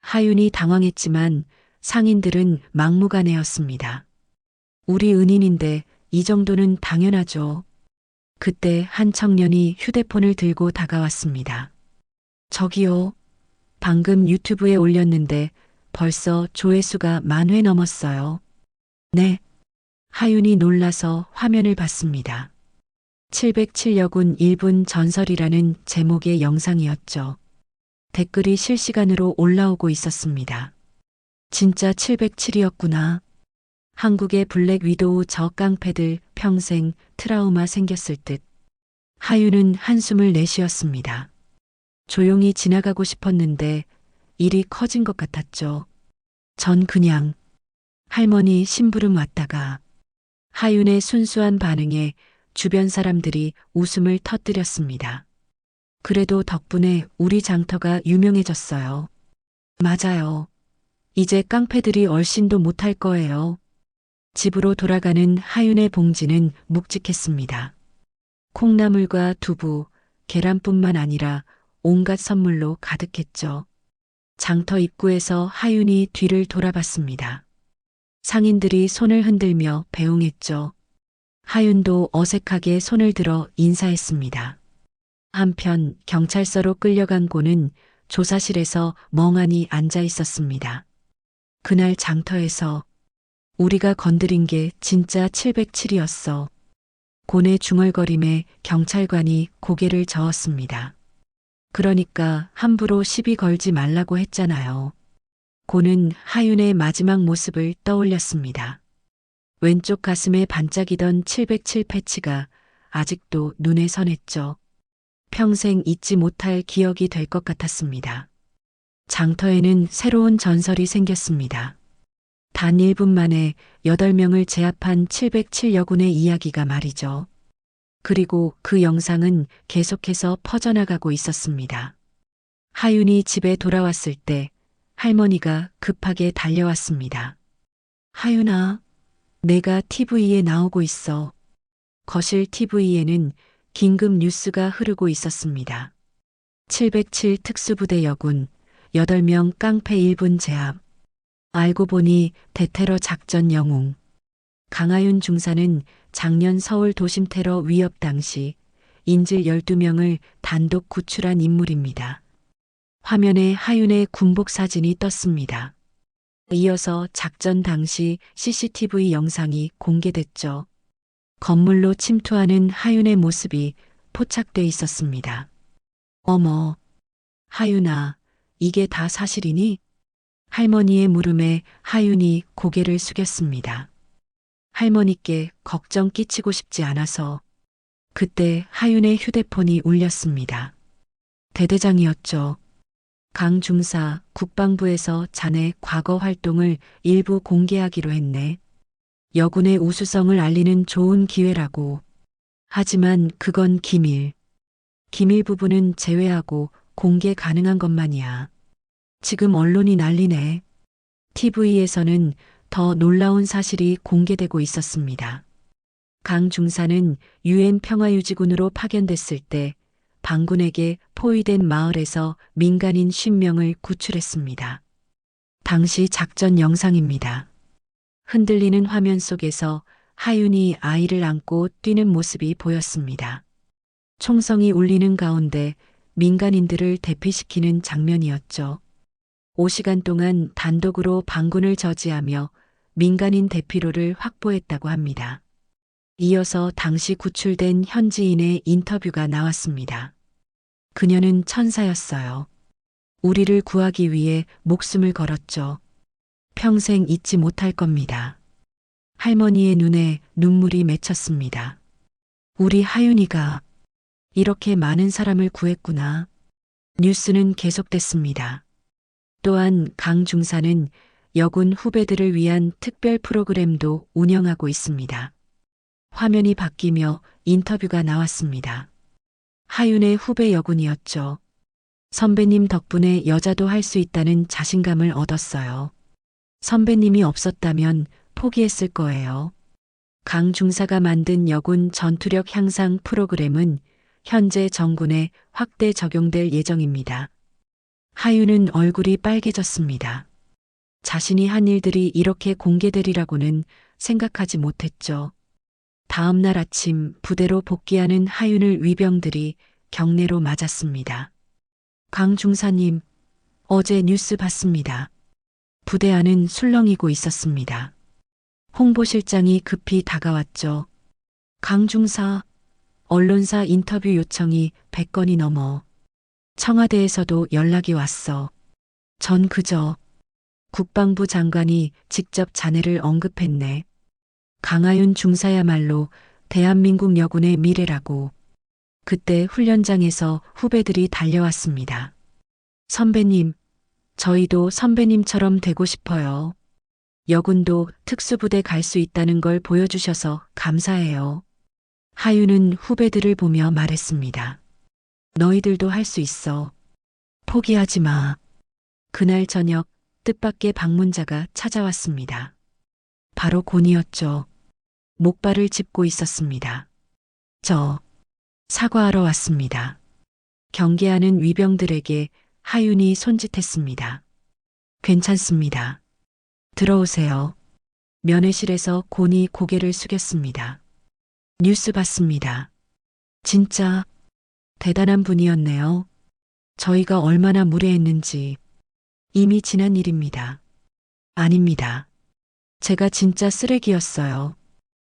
하윤이 당황했지만 상인들은 막무가내였습니다. 우리 은인인데 이 정도는 당연하죠. 그때 한 청년이 휴대폰을 들고 다가왔습니다. 저기요. 방금 유튜브에 올렸는데 벌써 조회수가 10,000회 넘었어요. 네. 하윤이 놀라서 화면을 봤습니다. 707여군 1분 전설이라는 제목의 영상이었죠. 댓글이 실시간으로 올라오고 있었습니다. 진짜 707이었구나. 한국의 블랙 위도우 저 깡패들 평생 트라우마 생겼을 듯. 하윤은 한숨을 내쉬었습니다. 조용히 지나가고 싶었는데 일이 커진 것 같았죠. 전 그냥 할머니 심부름 왔다가 하윤의 순수한 반응에 주변 사람들이 웃음을 터뜨렸습니다. 그래도 덕분에 우리 장터가 유명해졌어요. 맞아요. 이제 깡패들이 얼씬도 못할 거예요. 집으로 돌아가는 하윤의 봉지는 묵직했습니다. 콩나물과 두부, 계란뿐만 아니라 온갖 선물로 가득했죠. 장터 입구에서 하윤이 뒤를 돌아봤습니다. 상인들이 손을 흔들며 배웅했죠. 하윤도 어색하게 손을 들어 인사했습니다. 한편 경찰서로 끌려간 고는 조사실에서 멍하니 앉아 있었습니다. 그날 장터에서 우리가 건드린 게 진짜 707이었어. 고의 중얼거림에 경찰관이 고개를 저었습니다. 그러니까 함부로 시비 걸지 말라고 했잖아요. 고는 하윤의 마지막 모습을 떠올렸습니다. 왼쪽 가슴에 반짝이던 707 패치가 아직도 눈에 선했죠. 평생 잊지 못할 기억이 될 것 같았습니다. 장터에는 새로운 전설이 생겼습니다. 단 1분 만에 8명을 제압한 707여군의 이야기가 말이죠. 그리고 그 영상은 계속해서 퍼져나가고 있었습니다. 하윤이 집에 돌아왔을 때 할머니가 급하게 달려왔습니다. 하윤아, 내가 TV에 나오고 있어. 거실 TV에는 긴급 뉴스가 흐르고 있었습니다. 707 특수부대 여군, 8명 깡패 1분 제압. 알고 보니 대테러 작전 영웅. 강하윤 중사는 작년 서울 도심 테러 위협 당시 인질 12명을 단독 구출한 인물입니다. 화면에 하윤의 군복 사진이 떴습니다. 이어서 작전 당시 CCTV 영상이 공개됐죠. 건물로 침투하는 하윤의 모습이 포착돼 있었습니다. 어머, 하윤아, 이게 다 사실이니? 할머니의 물음에 하윤이 고개를 숙였습니다. 할머니께 걱정 끼치고 싶지 않아서. 그때 하윤의 휴대폰이 울렸습니다. 대대장이었죠. 강 중사, 국방부에서 자네 과거 활동을 일부 공개하기로 했네. 여군의 우수성을 알리는 좋은 기회라고. 하지만 그건 기밀. 기밀 부분은 제외하고 공개 가능한 것만이야. 지금 언론이 난리네. TV에서는 더 놀라운 사실이 공개되고 있었습니다. 강 중사는 UN 평화유지군으로 파견됐을 때 반군에게 포위된 마을에서 민간인 50명을 구출했습니다. 당시 작전 영상입니다. 흔들리는 화면 속에서 하윤이 아이를 안고 뛰는 모습이 보였습니다. 총성이 울리는 가운데 민간인들을 대피시키는 장면이었죠. 5시간 동안 단독으로 반군을 저지하며 민간인 대피로를 확보했다고 합니다. 이어서 당시 구출된 현지인의 인터뷰가 나왔습니다. 그녀는 천사였어요. 우리를 구하기 위해 목숨을 걸었죠. 평생 잊지 못할 겁니다. 할머니의 눈에 눈물이 맺혔습니다. 우리 하윤이가 이렇게 많은 사람을 구했구나. 뉴스는 계속됐습니다. 또한 강 중사는 여군 후배들을 위한 특별 프로그램도 운영하고 있습니다. 화면이 바뀌며 인터뷰가 나왔습니다. 하윤의 후배 여군이었죠. 선배님 덕분에 여자도 할 수 있다는 자신감을 얻었어요. 선배님이 없었다면 포기했을 거예요. 강 중사가 만든 여군 전투력 향상 프로그램은 현재 정군에 확대 적용될 예정입니다. 하윤은 얼굴이 빨개졌습니다. 자신이 한 일들이 이렇게 공개되리라고는 생각하지 못했죠. 다음 날 아침 부대로 복귀하는 하윤을 위병들이 경례로 맞았습니다. 강 중사님, 어제 뉴스 봤습니다. 부대 안은 술렁이고 있었습니다. 홍보실장이 급히 다가왔죠. 강 중사, 언론사 인터뷰 요청이 100건이 넘어. 청와대에서도 연락이 왔어. 전 그저 국방부 장관이 직접 자네를 언급했네. 강하윤 중사야말로 대한민국 여군의 미래라고. 그때 훈련장에서 후배들이 달려왔습니다. 선배님, 저희도 선배님처럼 되고 싶어요. 여군도 특수부대 갈 수 있다는 걸 보여주셔서 감사해요. 하윤은 후배들을 보며 말했습니다. 너희들도 할 수 있어. 포기하지 마. 그날 저녁 뜻밖의 방문자가 찾아왔습니다. 바로 곤이었죠. 목발을 짚고 있었습니다. 저 사과하러 왔습니다. 경계하는 위병들에게 하윤이 손짓했습니다. 괜찮습니다. 들어오세요. 면회실에서 곤이 고개를 숙였습니다. 뉴스 봤습니다. 진짜 대단한 분이었네요. 저희가 얼마나 무례했는지. 이미 지난 일입니다. 아닙니다. 제가 진짜 쓰레기였어요.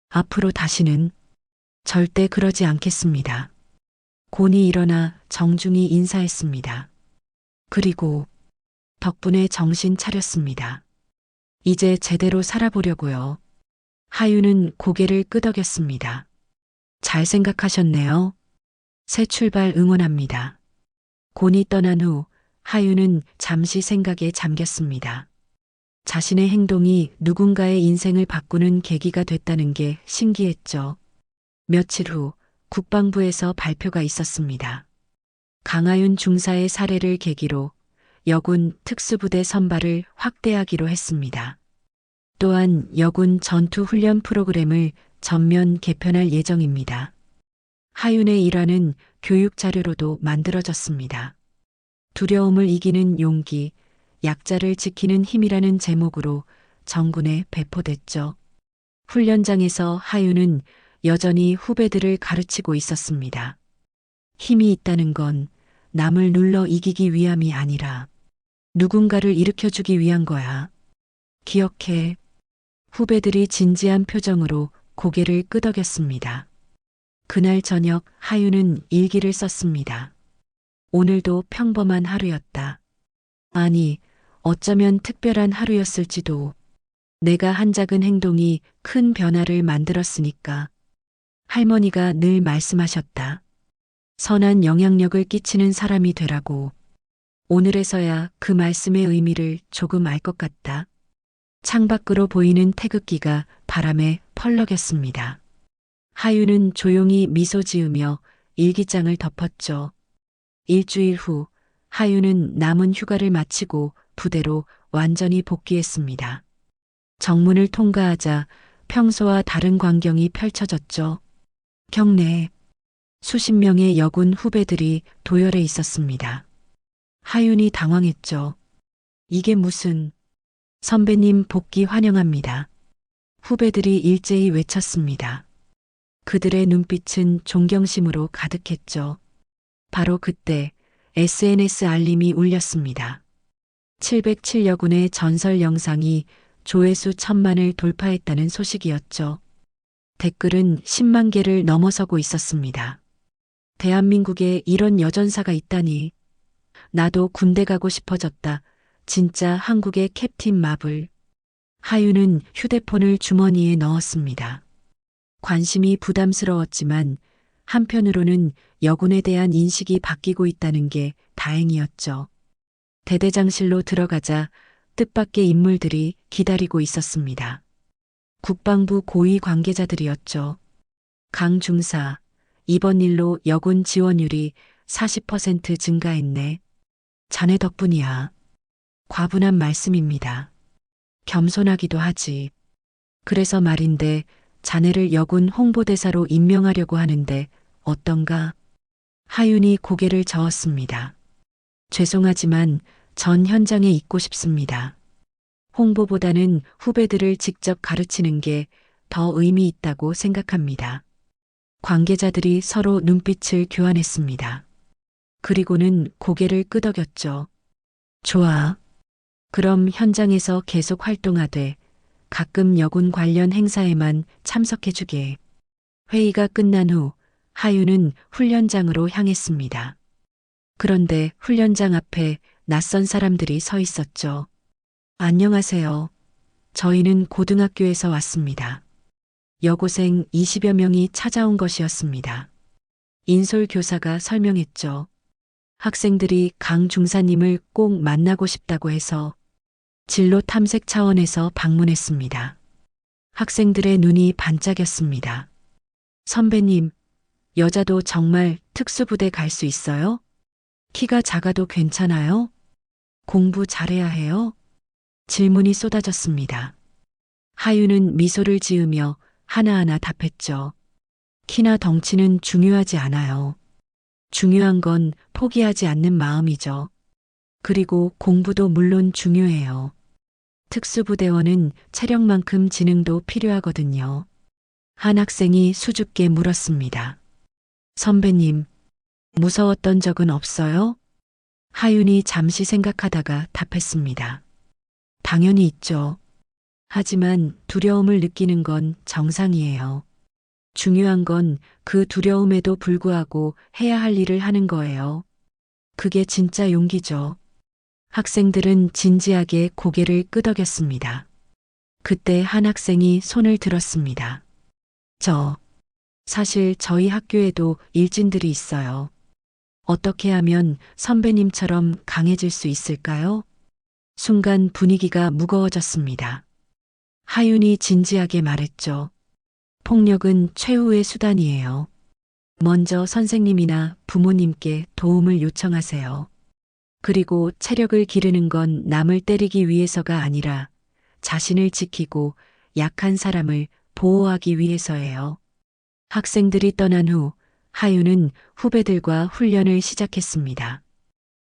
앞으로 다시는 절대 그러지 않겠습니다. 곤이 일어나 정중히 인사했습니다. 그리고 덕분에 정신 차렸습니다. 이제 제대로 살아보려고요. 하윤은 고개를 끄덕였습니다. 잘 생각하셨네요. 새 출발 응원합니다. 곤이 떠난 후 하윤은 잠시 생각에 잠겼습니다. 자신의 행동이 누군가의 인생을 바꾸는 계기가 됐다는 게 신기했죠. 며칠 후 국방부에서 발표가 있었습니다. 강하윤 중사의 사례를 계기로 여군 특수부대 선발을 확대하기로 했습니다. 또한 여군 전투훈련 프로그램을 전면 개편할 예정입니다. 하윤의 일화는 교육 자료로도 만들어졌습니다. 두려움을 이기는 용기, 약자를 지키는 힘이라는 제목으로 정군에 배포됐죠. 훈련장에서 하윤은 여전히 후배들을 가르치고 있었습니다. 힘이 있다는 건 남을 눌러 이기기 위함이 아니라 누군가를 일으켜주기 위한 거야. 기억해. 후배들이 진지한 표정으로 고개를 끄덕였습니다. 그날 저녁 하윤은 일기를 썼습니다. 오늘도 평범한 하루였다. 아니, 어쩌면 특별한 하루였을지도. 내가 한 작은 행동이 큰 변화를 만들었으니까. 할머니가 늘 말씀하셨다. 선한 영향력을 끼치는 사람이 되라고. 오늘에서야 그 말씀의 의미를 조금 알 것 같다. 창밖으로 보이는 태극기가 바람에 펄럭였습니다. 하윤은 조용히 미소 지으며 일기장을 덮었죠. 일주일 후 하윤은 남은 휴가를 마치고 부대로 완전히 복귀했습니다. 정문을 통과하자 평소와 다른 광경이 펼쳐졌죠. 경내에 수십 명의 여군 후배들이 도열해 있었습니다. 하윤이 당황했죠. 이게 무슨... 선배님 복귀 환영합니다. 후배들이 일제히 외쳤습니다. 그들의 눈빛은 존경심으로 가득했죠. 바로 그때 SNS 알림이 울렸습니다. 707여군의 전설 영상이 조회수 1000만을 돌파했다는 소식이었죠. 댓글은 10만 개를 넘어서고 있었습니다. 대한민국에 이런 여전사가 있다니. 나도 군대 가고 싶어졌다. 진짜 한국의 캡틴 마블. 하윤은 휴대폰을 주머니에 넣었습니다. 관심이 부담스러웠지만 한편으로는 여군에 대한 인식이 바뀌고 있다는 게 다행이었죠. 대대장실로 들어가자 뜻밖의 인물들이 기다리고 있었습니다. 국방부 고위 관계자들이었죠. 강 중사, 이번 일로 여군 지원율이 40% 증가했네. 자네 덕분이야. 과분한 말씀입니다. 겸손하기도 하지. 그래서 말인데 자네를 여군 홍보대사로 임명하려고 하는데 어떤가? 하윤이 고개를 저었습니다. 죄송하지만 전 현장에 있고 싶습니다. 홍보보다는 후배들을 직접 가르치는 게 더 의미 있다고 생각합니다. 관계자들이 서로 눈빛을 교환했습니다. 그리고는 고개를 끄덕였죠. 좋아. 그럼 현장에서 계속 활동하되 가끔 여군 관련 행사에만 참석해주게. 회의가 끝난 후 하윤은 훈련장으로 향했습니다. 그런데 훈련장 앞에 낯선 사람들이 서 있었죠. 안녕하세요. 저희는 고등학교에서 왔습니다. 여고생 20여 명이 찾아온 것이었습니다. 인솔 교사가 설명했죠. 학생들이 강 중사님을 꼭 만나고 싶다고 해서 진로 탐색 차원에서 방문했습니다. 학생들의 눈이 반짝였습니다. 선배님, 여자도 정말 특수부대 갈 수 있어요? 키가 작아도 괜찮아요? 공부 잘해야 해요? 질문이 쏟아졌습니다. 하윤은 미소를 지으며 하나하나 답했죠. 키나 덩치는 중요하지 않아요. 중요한 건 포기하지 않는 마음이죠. 그리고 공부도 물론 중요해요. 특수부대원은 체력만큼 지능도 필요하거든요. 한 학생이 수줍게 물었습니다. 선배님, 무서웠던 적은 없어요? 하윤이 잠시 생각하다가 답했습니다. 당연히 있죠. 하지만 두려움을 느끼는 건 정상이에요. 중요한 건 그 두려움에도 불구하고 해야 할 일을 하는 거예요. 그게 진짜 용기죠. 학생들은 진지하게 고개를 끄덕였습니다. 그때 한 학생이 손을 들었습니다. 사실 저희 학교에도 일진들이 있어요. 어떻게 하면 선배님처럼 강해질 수 있을까요? 순간 분위기가 무거워졌습니다. 하윤이 진지하게 말했죠. 폭력은 최후의 수단이에요. 먼저 선생님이나 부모님께 도움을 요청하세요. 그리고 체력을 기르는 건 남을 때리기 위해서가 아니라 자신을 지키고 약한 사람을 보호하기 위해서예요. 학생들이 떠난 후 하윤은 후배들과 훈련을 시작했습니다.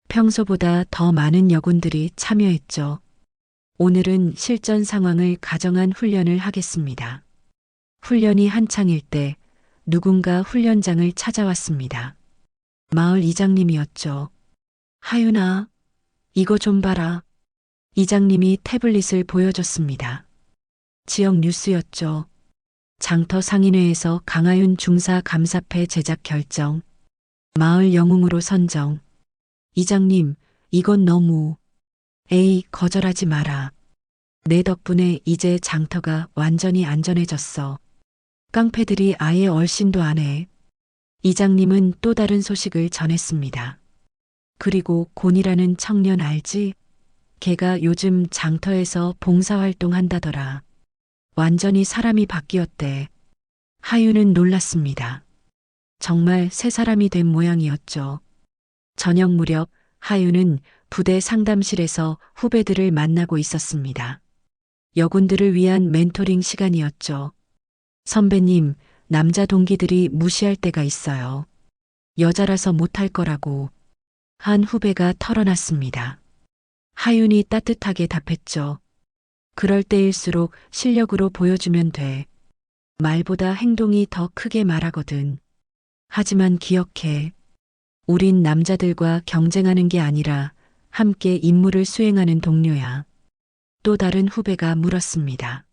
평소보다 더 많은 여군들이 참여했죠. 오늘은 실전 상황을 가정한 훈련을 하겠습니다. 훈련이 한창일 때 누군가 훈련장을 찾아왔습니다. 마을 이장님이었죠. 하윤아, 이거 좀 봐라. 이장님이 태블릿을 보여줬습니다. 지역 뉴스였죠. 장터 상인회에서 강하윤 중사 감사패 제작 결정. 마을 영웅으로 선정. 이장님, 이건 너무. 에이, 거절하지 마라. 내 덕분에 이제 장터가 완전히 안전해졌어. 깡패들이 아예 얼씬도 안 해. 이장님은 또 다른 소식을 전했습니다. 그리고 곤이라는 청년 알지? 걔가 요즘 장터에서 봉사활동 한다더라. 완전히 사람이 바뀌었대. 하윤은 놀랐습니다. 정말 새 사람이 된 모양이었죠. 저녁 무렵 하윤은 부대 상담실에서 후배들을 만나고 있었습니다. 여군들을 위한 멘토링 시간이었죠. 선배님, 남자 동기들이 무시할 때가 있어요. 여자라서 못할 거라고. 한 후배가 털어놨습니다. 하윤이 따뜻하게 답했죠. 그럴 때일수록 실력으로 보여주면 돼. 말보다 행동이 더 크게 말하거든. 하지만 기억해. 우린 남자들과 경쟁하는 게 아니라 함께 임무를 수행하는 동료야. 또 다른 후배가 물었습니다.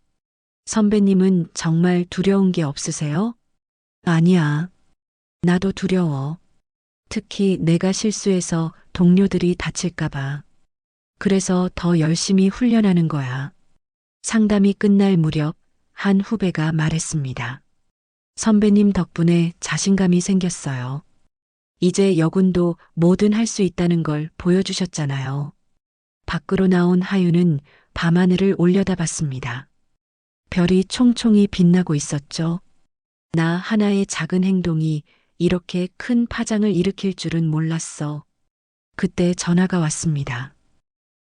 선배님은 정말 두려운 게 없으세요? 아니야. 나도 두려워. 특히 내가 실수해서 동료들이 다칠까봐. 그래서 더 열심히 훈련하는 거야. 상담이 끝날 무렵 한 후배가 말했습니다. 선배님 덕분에 자신감이 생겼어요. 이제 여군도 뭐든 할 수 있다는 걸 보여주셨잖아요. 밖으로 나온 하윤은 밤하늘을 올려다봤습니다. 별이 총총히 빛나고 있었죠. 나 하나의 작은 행동이 이렇게 큰 파장을 일으킬 줄은 몰랐어. 그때 전화가 왔습니다.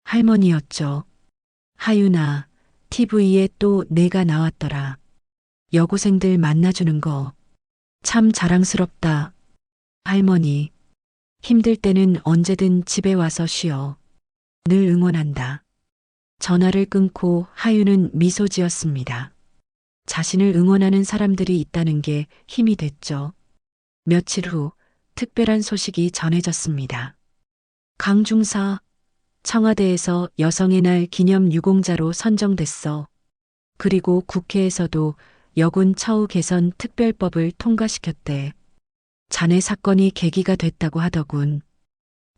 할머니였죠. 하윤아, TV에 또 내가 나왔더라. 여고생들 만나주는 거. 참 자랑스럽다. 할머니, 힘들 때는 언제든 집에 와서 쉬어. 늘 응원한다. 전화를 끊고 하윤은 미소 지었습니다. 자신을 응원하는 사람들이 있다는 게 힘이 됐죠. 며칠 후 특별한 소식이 전해졌습니다. 강중사, 청와대에서 여성의 날 기념 유공자로 선정됐어. 그리고 국회에서도 여군 처우 개선 특별법을 통과시켰대. 자네 사건이 계기가 됐다고 하더군.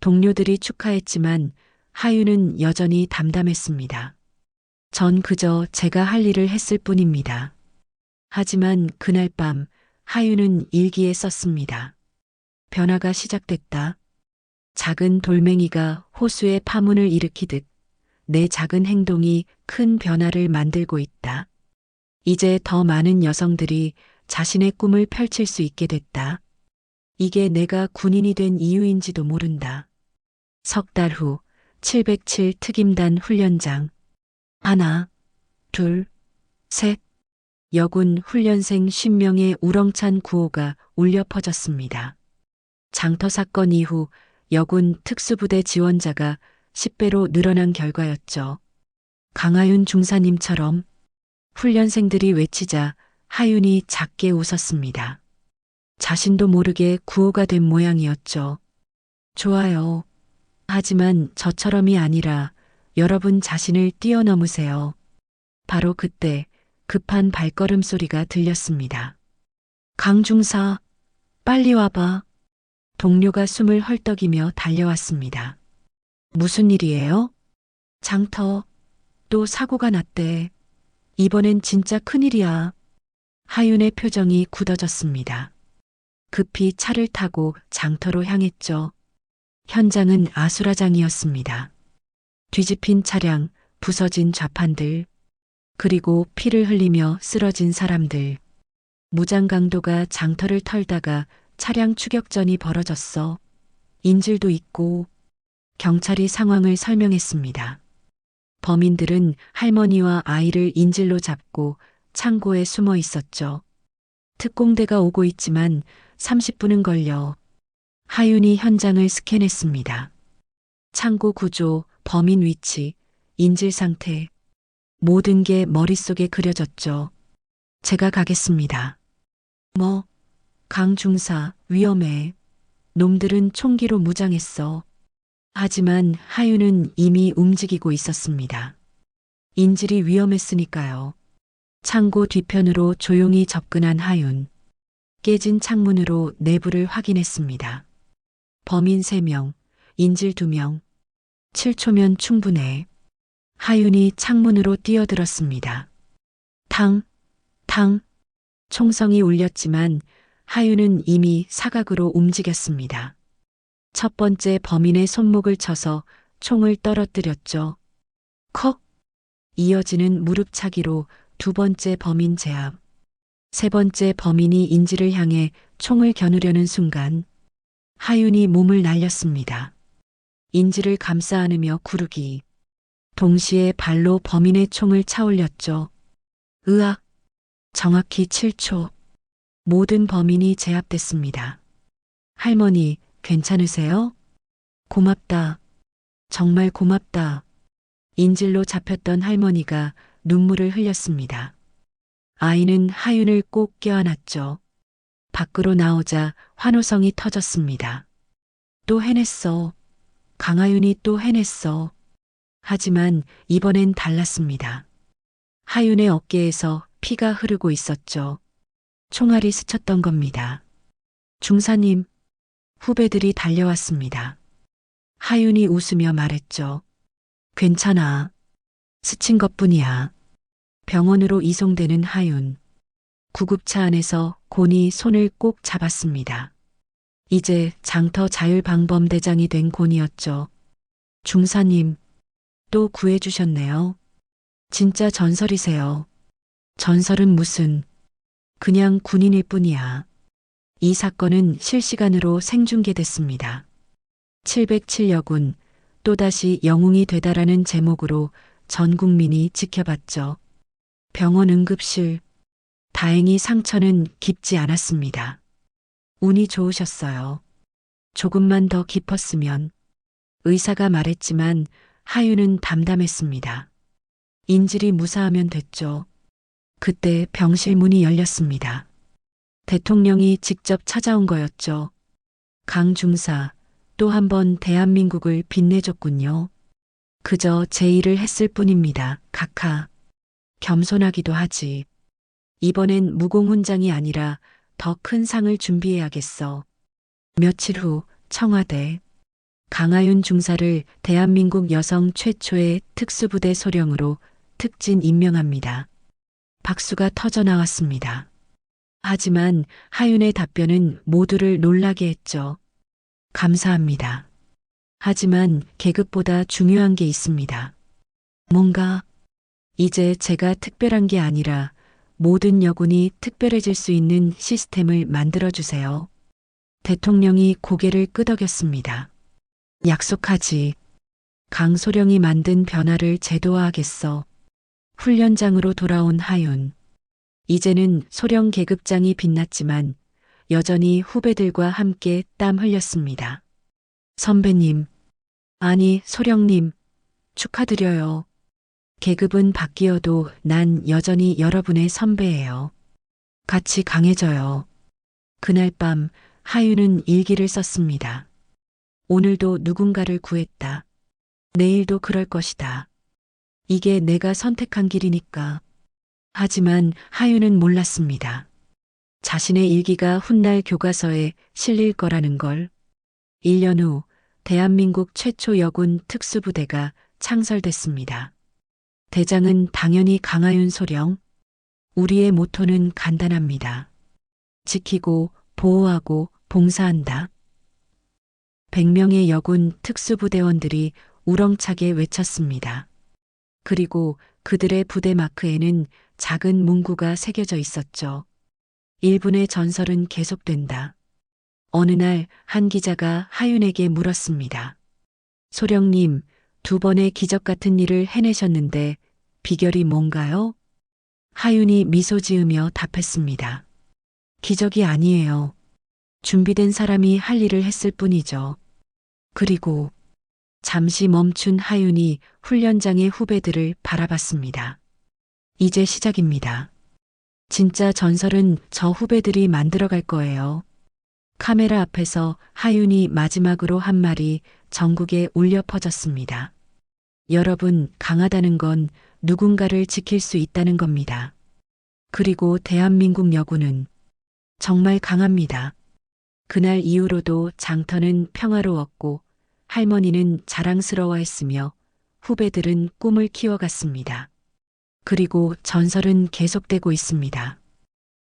동료들이 축하했지만 하윤은 여전히 담담했습니다. 전 그저 제가 할 일을 했을 뿐입니다. 하지만 그날 밤 하윤은 일기에 썼습니다. 변화가 시작됐다. 작은 돌멩이가 호수에 파문을 일으키듯 내 작은 행동이 큰 변화를 만들고 있다. 이제 더 많은 여성들이 자신의 꿈을 펼칠 수 있게 됐다. 이게 내가 군인이 된 이유인지도 모른다. 석 달 후 707 특임단 훈련장. 하나, 둘, 셋. 여군 훈련생 10명의 우렁찬 구호가 울려 퍼졌습니다. 장터 사건 이후 여군 특수부대 지원자가 10배로 늘어난 결과였죠. 강하윤 중사님처럼 훈련생들이 외치자 하윤이 작게 웃었습니다. 자신도 모르게 구호가 된 모양이었죠. 좋아요. 하지만 저처럼이 아니라 여러분 자신을 뛰어넘으세요. 바로 그때 급한 발걸음 소리가 들렸습니다. 강중사, 빨리 와봐. 동료가 숨을 헐떡이며 달려왔습니다. 무슨 일이에요? 장터, 또 사고가 났대. 이번엔 진짜 큰일이야. 하윤의 표정이 굳어졌습니다. 급히 차를 타고 장터로 향했죠. 현장은 아수라장이었습니다. 뒤집힌 차량, 부서진 좌판들, 그리고 피를 흘리며 쓰러진 사람들. 무장강도가 장터를 털다가 차량 추격전이 벌어졌어. 인질도 있고. 경찰이 상황을 설명했습니다. 범인들은 할머니와 아이를 인질로 잡고 창고에 숨어 있었죠. 특공대가 오고 있지만 30분은 걸려. 하윤이 현장을 스캔했습니다. 창고 구조, 범인 위치, 인질 상태. 모든 게 머릿속에 그려졌죠. 제가 가겠습니다. 뭐, 강중사, 위험해. 놈들은 총기로 무장했어. 하지만 하윤은 이미 움직이고 있었습니다. 인질이 위험했으니까요. 창고 뒤편으로 조용히 접근한 하윤. 깨진 창문으로 내부를 확인했습니다. 범인 3명, 인질 2명. 7초면 충분해. 하윤이 창문으로 뛰어들었습니다. 탕, 탕. 총성이 울렸지만 하윤은 이미 사각으로 움직였습니다. 첫 번째 범인의 손목을 쳐서 총을 떨어뜨렸죠. 컥! 이어지는 무릎차기로 두 번째 범인 제압. 세 번째 범인이 인질을 향해 총을 겨누려는 순간 하윤이 몸을 날렸습니다. 인질을 감싸 안으며 구르기. 동시에 발로 범인의 총을 차올렸죠. 으악! 정확히 7초. 모든 범인이 제압됐습니다. 할머니, 괜찮으세요? 고맙다. 정말 고맙다. 인질로 잡혔던 할머니가 눈물을 흘렸습니다. 아이는 하윤을 꼭 껴안았죠. 밖으로 나오자 환호성이 터졌습니다. 또 해냈어. 강하윤이 또 해냈어. 하지만 이번엔 달랐습니다. 하윤의 어깨에서 피가 흐르고 있었죠. 총알이 스쳤던 겁니다. 중사님, 후배들이 달려왔습니다. 하윤이 웃으며 말했죠. 괜찮아. 스친 것뿐이야. 병원으로 이송되는 하윤. 구급차 안에서 곤이 손을 꼭 잡았습니다. 이제 장터 자율방범대장이 된 곤이었죠. 중사님, 또 구해주셨네요. 진짜 전설이세요. 전설은 무슨. 그냥 군인일 뿐이야. 이 사건은 실시간으로 생중계됐습니다. 707여군, 또다시 영웅이 되다라는 제목으로 전 국민이 지켜봤죠. 병원 응급실. 다행히 상처는 깊지 않았습니다. 운이 좋으셨어요. 조금만 더 깊었으면. 의사가 말했지만 하윤은 담담했습니다. 인질이 무사하면 됐죠. 그때 병실 문이 열렸습니다. 대통령이 직접 찾아온 거였죠. 강 중사, 또 한 번 대한민국을 빛내줬군요. 그저 제 일을 했을 뿐입니다. 카카. 겸손하기도 하지. 이번엔 무공훈장이 아니라 더 큰 상을 준비해야겠어. 며칠 후 청와대. 강하윤 중사를 대한민국 여성 최초의 특수부대 소령으로 특진 임명합니다. 박수가 터져 나왔습니다. 하지만 하윤의 답변은 모두를 놀라게 했죠. 감사합니다. 하지만 계급보다 중요한 게 있습니다. 뭔가 이제 제가 특별한 게 아니라 모든 여군이 특별해질 수 있는 시스템을 만들어주세요. 대통령이 고개를 끄덕였습니다. 약속하지. 강소령이 만든 변화를 제도화하겠어. 훈련장으로 돌아온 하윤. 이제는 소령 계급장이 빛났지만 여전히 후배들과 함께 땀 흘렸습니다. 선배님, 아니 소령님, 축하드려요. 계급은 바뀌어도 난 여전히 여러분의 선배예요. 같이 강해져요. 그날 밤 하윤은 일기를 썼습니다. 오늘도 누군가를 구했다. 내일도 그럴 것이다. 이게 내가 선택한 길이니까. 하지만 하윤은 몰랐습니다. 자신의 일기가 훗날 교과서에 실릴 거라는 걸. 1년 후 대한민국 최초 여군 특수부대가 창설됐습니다. 대장은 당연히 강하윤 소령. 우리의 모토는 간단합니다. 지키고 보호하고 봉사한다. 100명의 여군 특수부대원들이 우렁차게 외쳤습니다. 그리고 그들의 부대 마크에는 작은 문구가 새겨져 있었죠. 1분의 전설은 계속된다. 어느 날 한 기자가 하윤에게 물었습니다. 소령님, 2번의 기적 같은 일을 해내셨는데 비결이 뭔가요? 하윤이 미소 지으며 답했습니다. 기적이 아니에요. 준비된 사람이 할 일을 했을 뿐이죠. 그리고 잠시 멈춘 하윤이 훈련장의 후배들을 바라봤습니다. 이제 시작입니다. 진짜 전설은 저 후배들이 만들어갈 거예요. 카메라 앞에서 하윤이 마지막으로 한 말이 전국에 울려 퍼졌습니다. 여러분, 강하다는 건 누군가를 지킬 수 있다는 겁니다. 그리고 대한민국 여군은 정말 강합니다. 그날 이후로도 장터는 평화로웠고 할머니는 자랑스러워했으며 후배들은 꿈을 키워갔습니다. 그리고 전설은 계속되고 있습니다.